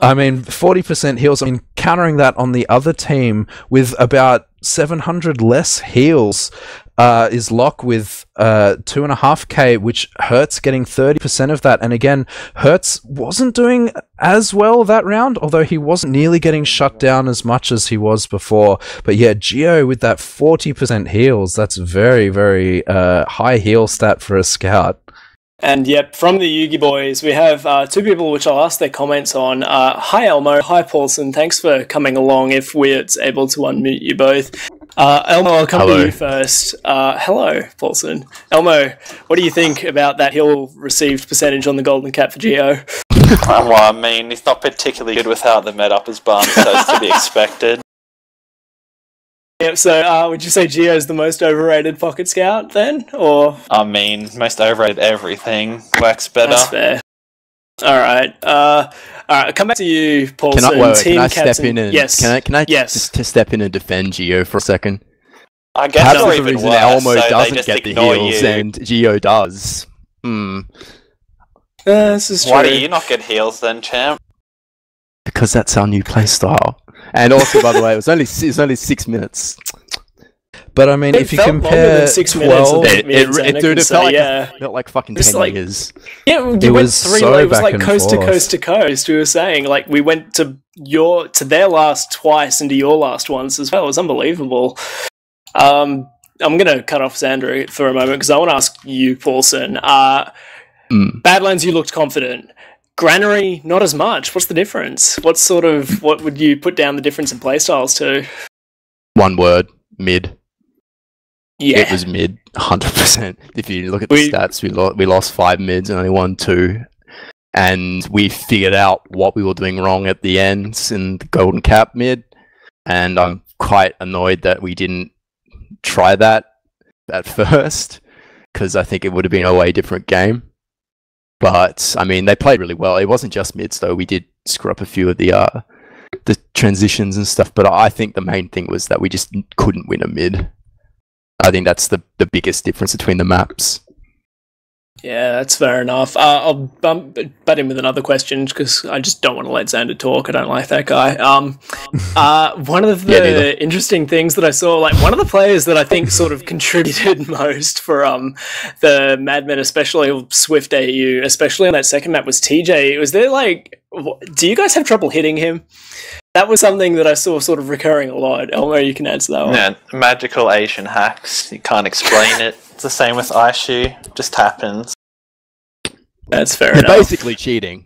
A: I mean, 40% heals. I mean, countering that on the other team with about 700 less heals is Lock with 2.5k, which Hertz getting 30% of that. And again, Hertz wasn't doing as well that round, although he wasn't nearly getting shut down as much as he was before. But yeah, Geo with that 40% heals, that's very, very high heal stat for a scout.
B: And yep, from the YUGIBOYS, we have 2 people which I'll ask their comments on. Hi Elmo, hi Paulson, thanks for coming along if Wiet's able to unmute you both. Elmo, I'll come to you first. Hello, Paulson. Elmo, what do you think about that heal received percentage on the golden cap for Geo?
C: Well, I mean, he's not particularly good with how the meta up is bummed, so it's to be expected.
B: Yeah, so would you say Geo's the most overrated pocket scout then, or?
C: I mean, most overrated everything. Works better.
B: That's fair. All right. All right. Come back to you, Paulson.
D: Can I step in and
B: yes?
D: Can I
B: yes.
D: just step in and defend Geo for a second?
C: I guess
D: Perhaps
C: or
D: the
C: even
D: reason
C: worse,
D: Elmo
C: so
D: doesn't
C: they just
D: get the
C: ignore
D: heals
C: you.
D: and Geo does.
B: This is true.
C: Why do you not get heals then, champ?
D: Because that's our new playstyle. And also, by the way, it was only 6 minutes.
A: But I mean,
B: It
A: if you
B: felt longer
A: compare
B: than 6 minutes,
A: 12,
D: It felt like fucking 10
B: like-
D: years.
B: Yeah, you
A: It
B: went
A: was
B: three.
A: so
B: It was
A: back
B: like
A: and
B: coast to
A: forth.
B: coast to coast. We were saying like we went to their last twice and to your last once as well. It was unbelievable. I'm gonna cut off Xander for a moment because I want to ask you, Paulson. Badlands, you looked confident. Granary, not as much. What's the difference? What would you put down the difference in playstyles to?
D: One word, mid.
B: Yeah,
D: It was mid, 100%. If you look at the stats, we lost 5 mids and only won 2. And we figured out what we were doing wrong at the ends in the golden cap mid. And I'm quite annoyed that we didn't try that at first, because I think it would have been a way different game. But, I mean, they played really well. It wasn't just mids, though. We did screw up a few of the transitions and stuff. But I think the main thing was that we just couldn't win a mid. I think that's the biggest difference between the maps.
B: Yeah, that's fair enough. I'll butt in with another question because I just don't want to let Xander talk. I don't like that guy. One of the interesting things that I saw, like one of the players that I think sort of contributed most for the Madmen, especially Swift AU, especially on that second map, was TJ. Was there like, do you guys have trouble hitting him? That was something that I saw sort of recurring a lot. Elmo, you can answer that one.
C: Yeah, magical Asian hacks. You can't explain it. It's the same with Aishu. Just happens.
B: That's fair
D: They're
B: enough.
D: basically cheating.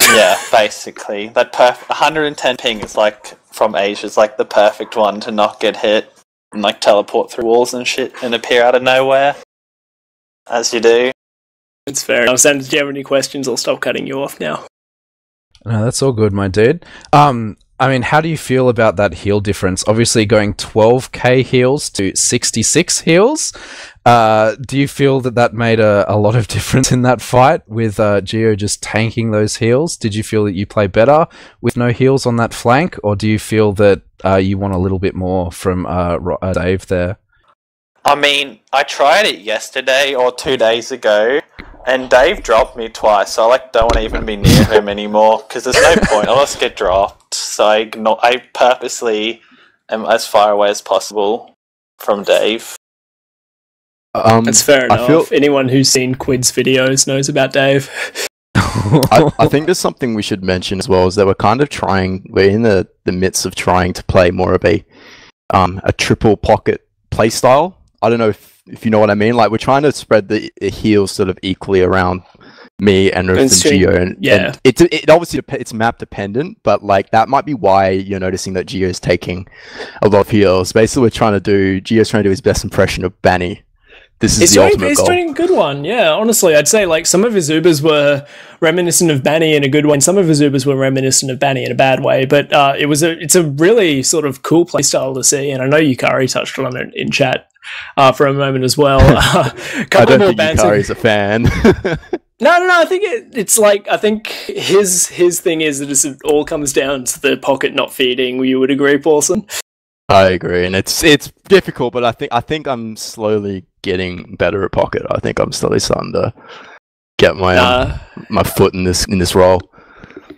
C: Yeah, basically. That 110 ping is like, from Asia, is like the perfect one to not get hit and like teleport through walls and shit and appear out of nowhere. As you do.
B: It's fair enough. Xander, do you have any questions? I'll stop cutting you off now.
A: No, that's all good, my dude. I mean, how do you feel about that heal difference? Obviously, going 12k heals to 66 heals. Do you feel that made a lot of difference in that fight with Geo just tanking those heals? Did you feel that you play better with no heals on that flank, or do you feel that you want a little bit more from Dave there?
C: I mean, I tried it yesterday or 2 days ago, and Dave dropped me twice, so I don't want to even be near him anymore, because there's no point, I'll just get dropped, so I purposely am as far away as possible from Dave.
B: That's fair enough. Anyone who's seen Quid's videos knows about Dave.
D: I think there's something we should mention as well, is that we're in the midst of trying to play more of a triple pocket playstyle. I don't know if you know what I mean. Like, we're trying to spread the heals sort of equally around me and Geo, and it obviously it's map dependent, but like that might be why you're noticing that Geo's taking a lot of heals. Basically, Geo's trying to do his best impression of Banny. This is the ultimate goal. He's doing
B: a good one, yeah. Honestly, I'd say like some of his Ubers were reminiscent of Banny in a good way, and some of his Ubers were reminiscent of Banny in a bad way. But it's a really sort of cool playstyle to see, and I know Yukari touched on it in chat for a moment as well.
D: I don't think Yukari's a fan.
B: No. I think it's like, I think his thing is that it all comes down to the pocket not feeding. You would agree, Paulson?
D: I agree, and it's difficult, but I think I'm slowly getting better at pocket. I think I'm slowly starting to get my my foot in this role.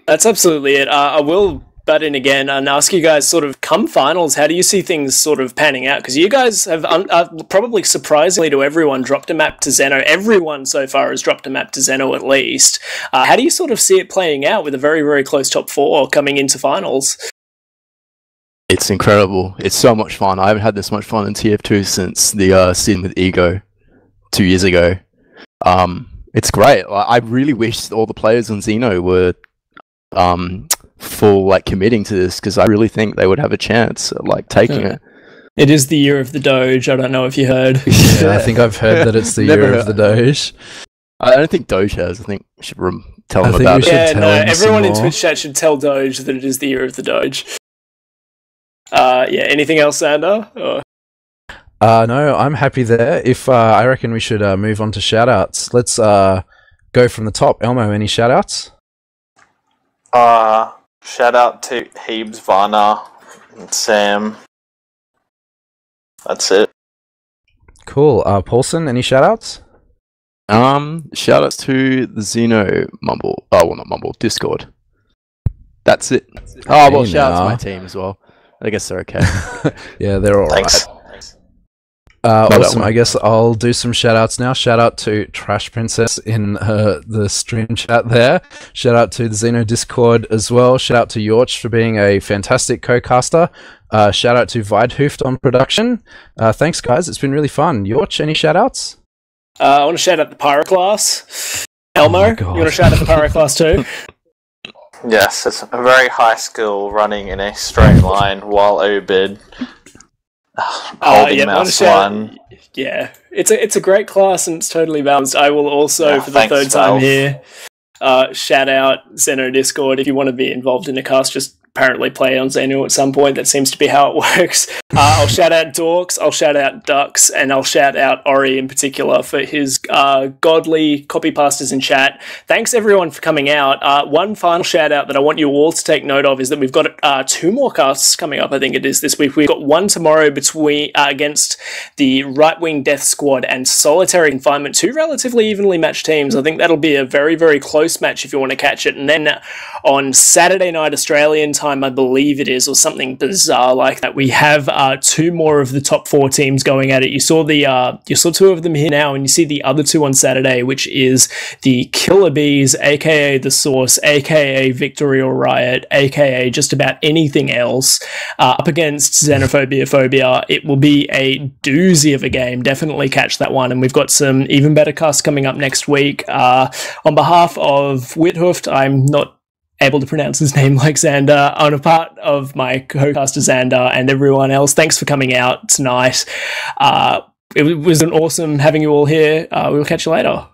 B: That's absolutely it. I will butt in again and ask you guys, sort of come finals, how do you see things sort of panning out? Because you guys have probably surprisingly to everyone dropped a map to Zeno. Everyone so far has dropped a map to Zeno at least. How do you sort of see it playing out with a very, very close top 4 coming into finals?
D: It's incredible. It's so much fun. I haven't had this much fun in TF2 since the season with Ego 2 years ago. It's great. I really wish all the players on Xeno were full committing to this, because I really think they would have a chance at taking it.
B: It is the year of the Doge. I don't know if you heard.
A: Yeah, I think I've heard that it's the year of the Doge.
D: I don't think Doge has. I think we should tell him about it.
B: Yeah, no, everyone in Twitch chat should tell Doge that it is the year of the Doge. Yeah, anything else, Xander?
A: No, I'm happy there. If I reckon we should move on to shoutouts. Let's go from the top. Elmo, any shoutouts?
C: Shout out to Heebs, Varna, and Sam. That's it.
A: Cool. Paulson, any shoutouts?
D: Shoutouts to the Xeno Mumble. Oh, well, not Mumble, Discord. That's it. Oh, well,
A: Hey,
D: shout out to
A: now.
D: my team as well. I guess they're okay.
A: Yeah, they're all right.
C: Thanks.
A: Awesome. I guess I'll do some shout outs now. Shout out to Trash Princess in the stream chat there. Shout out to the Xeno Discord as well. Shout out to yauch for being a fantastic co-caster. Shout out to Wiethoofd on production. Thanks, guys. It's been really fun. Yauch, any shout outs?
B: I want to shout out the Pyroclass. Elmo,
A: my
B: you
A: God.
B: want to shout out the Pyroclass too?
C: Yes, it's a very high skill running in a straight line while Obid holding
B: I wanna
C: mouse
B: shout-
C: one.
B: Yeah, it's a great class and it's totally balanced. I will also,
C: Yeah,
B: for the
C: thanks,
B: third time
C: Valve.
B: here, shout out Xeno Discord. If you want to be involved in a cast, just apparently play on Xeno at some point. That seems to be how it works. I'll shout out Dorks, I'll shout out Ducks, and I'll shout out Ori in particular for his godly copy pastors in chat. Thanks everyone for coming out. One final shout out that I want you all to take note of is that we've got 2 more casts coming up. I think it is this week. We've got one tomorrow between against the Right Wing Death Squad and Solitary Confinement, 2 relatively evenly matched teams. I think that'll be a very, very close match if you want to catch it. And then on Saturday night Australian time, I believe it is, or something bizarre like that, we have 2 more of the top 4 teams going at it. You saw 2 of them here now, and you see the other 2 on Saturday, which is the Killer Bees, aka The Source, aka Victory or Riot, aka just about anything else, up against Xenophobia Phobia. It will be a doozy of a game. Definitely catch that one. And we've got some even better casts coming up next week. On behalf of Wiethoofd, I'm not able to pronounce his name like Xander, on a part of my co-caster Xander and everyone else, thanks for coming out tonight. It was an awesome having you all here. We'll catch you later.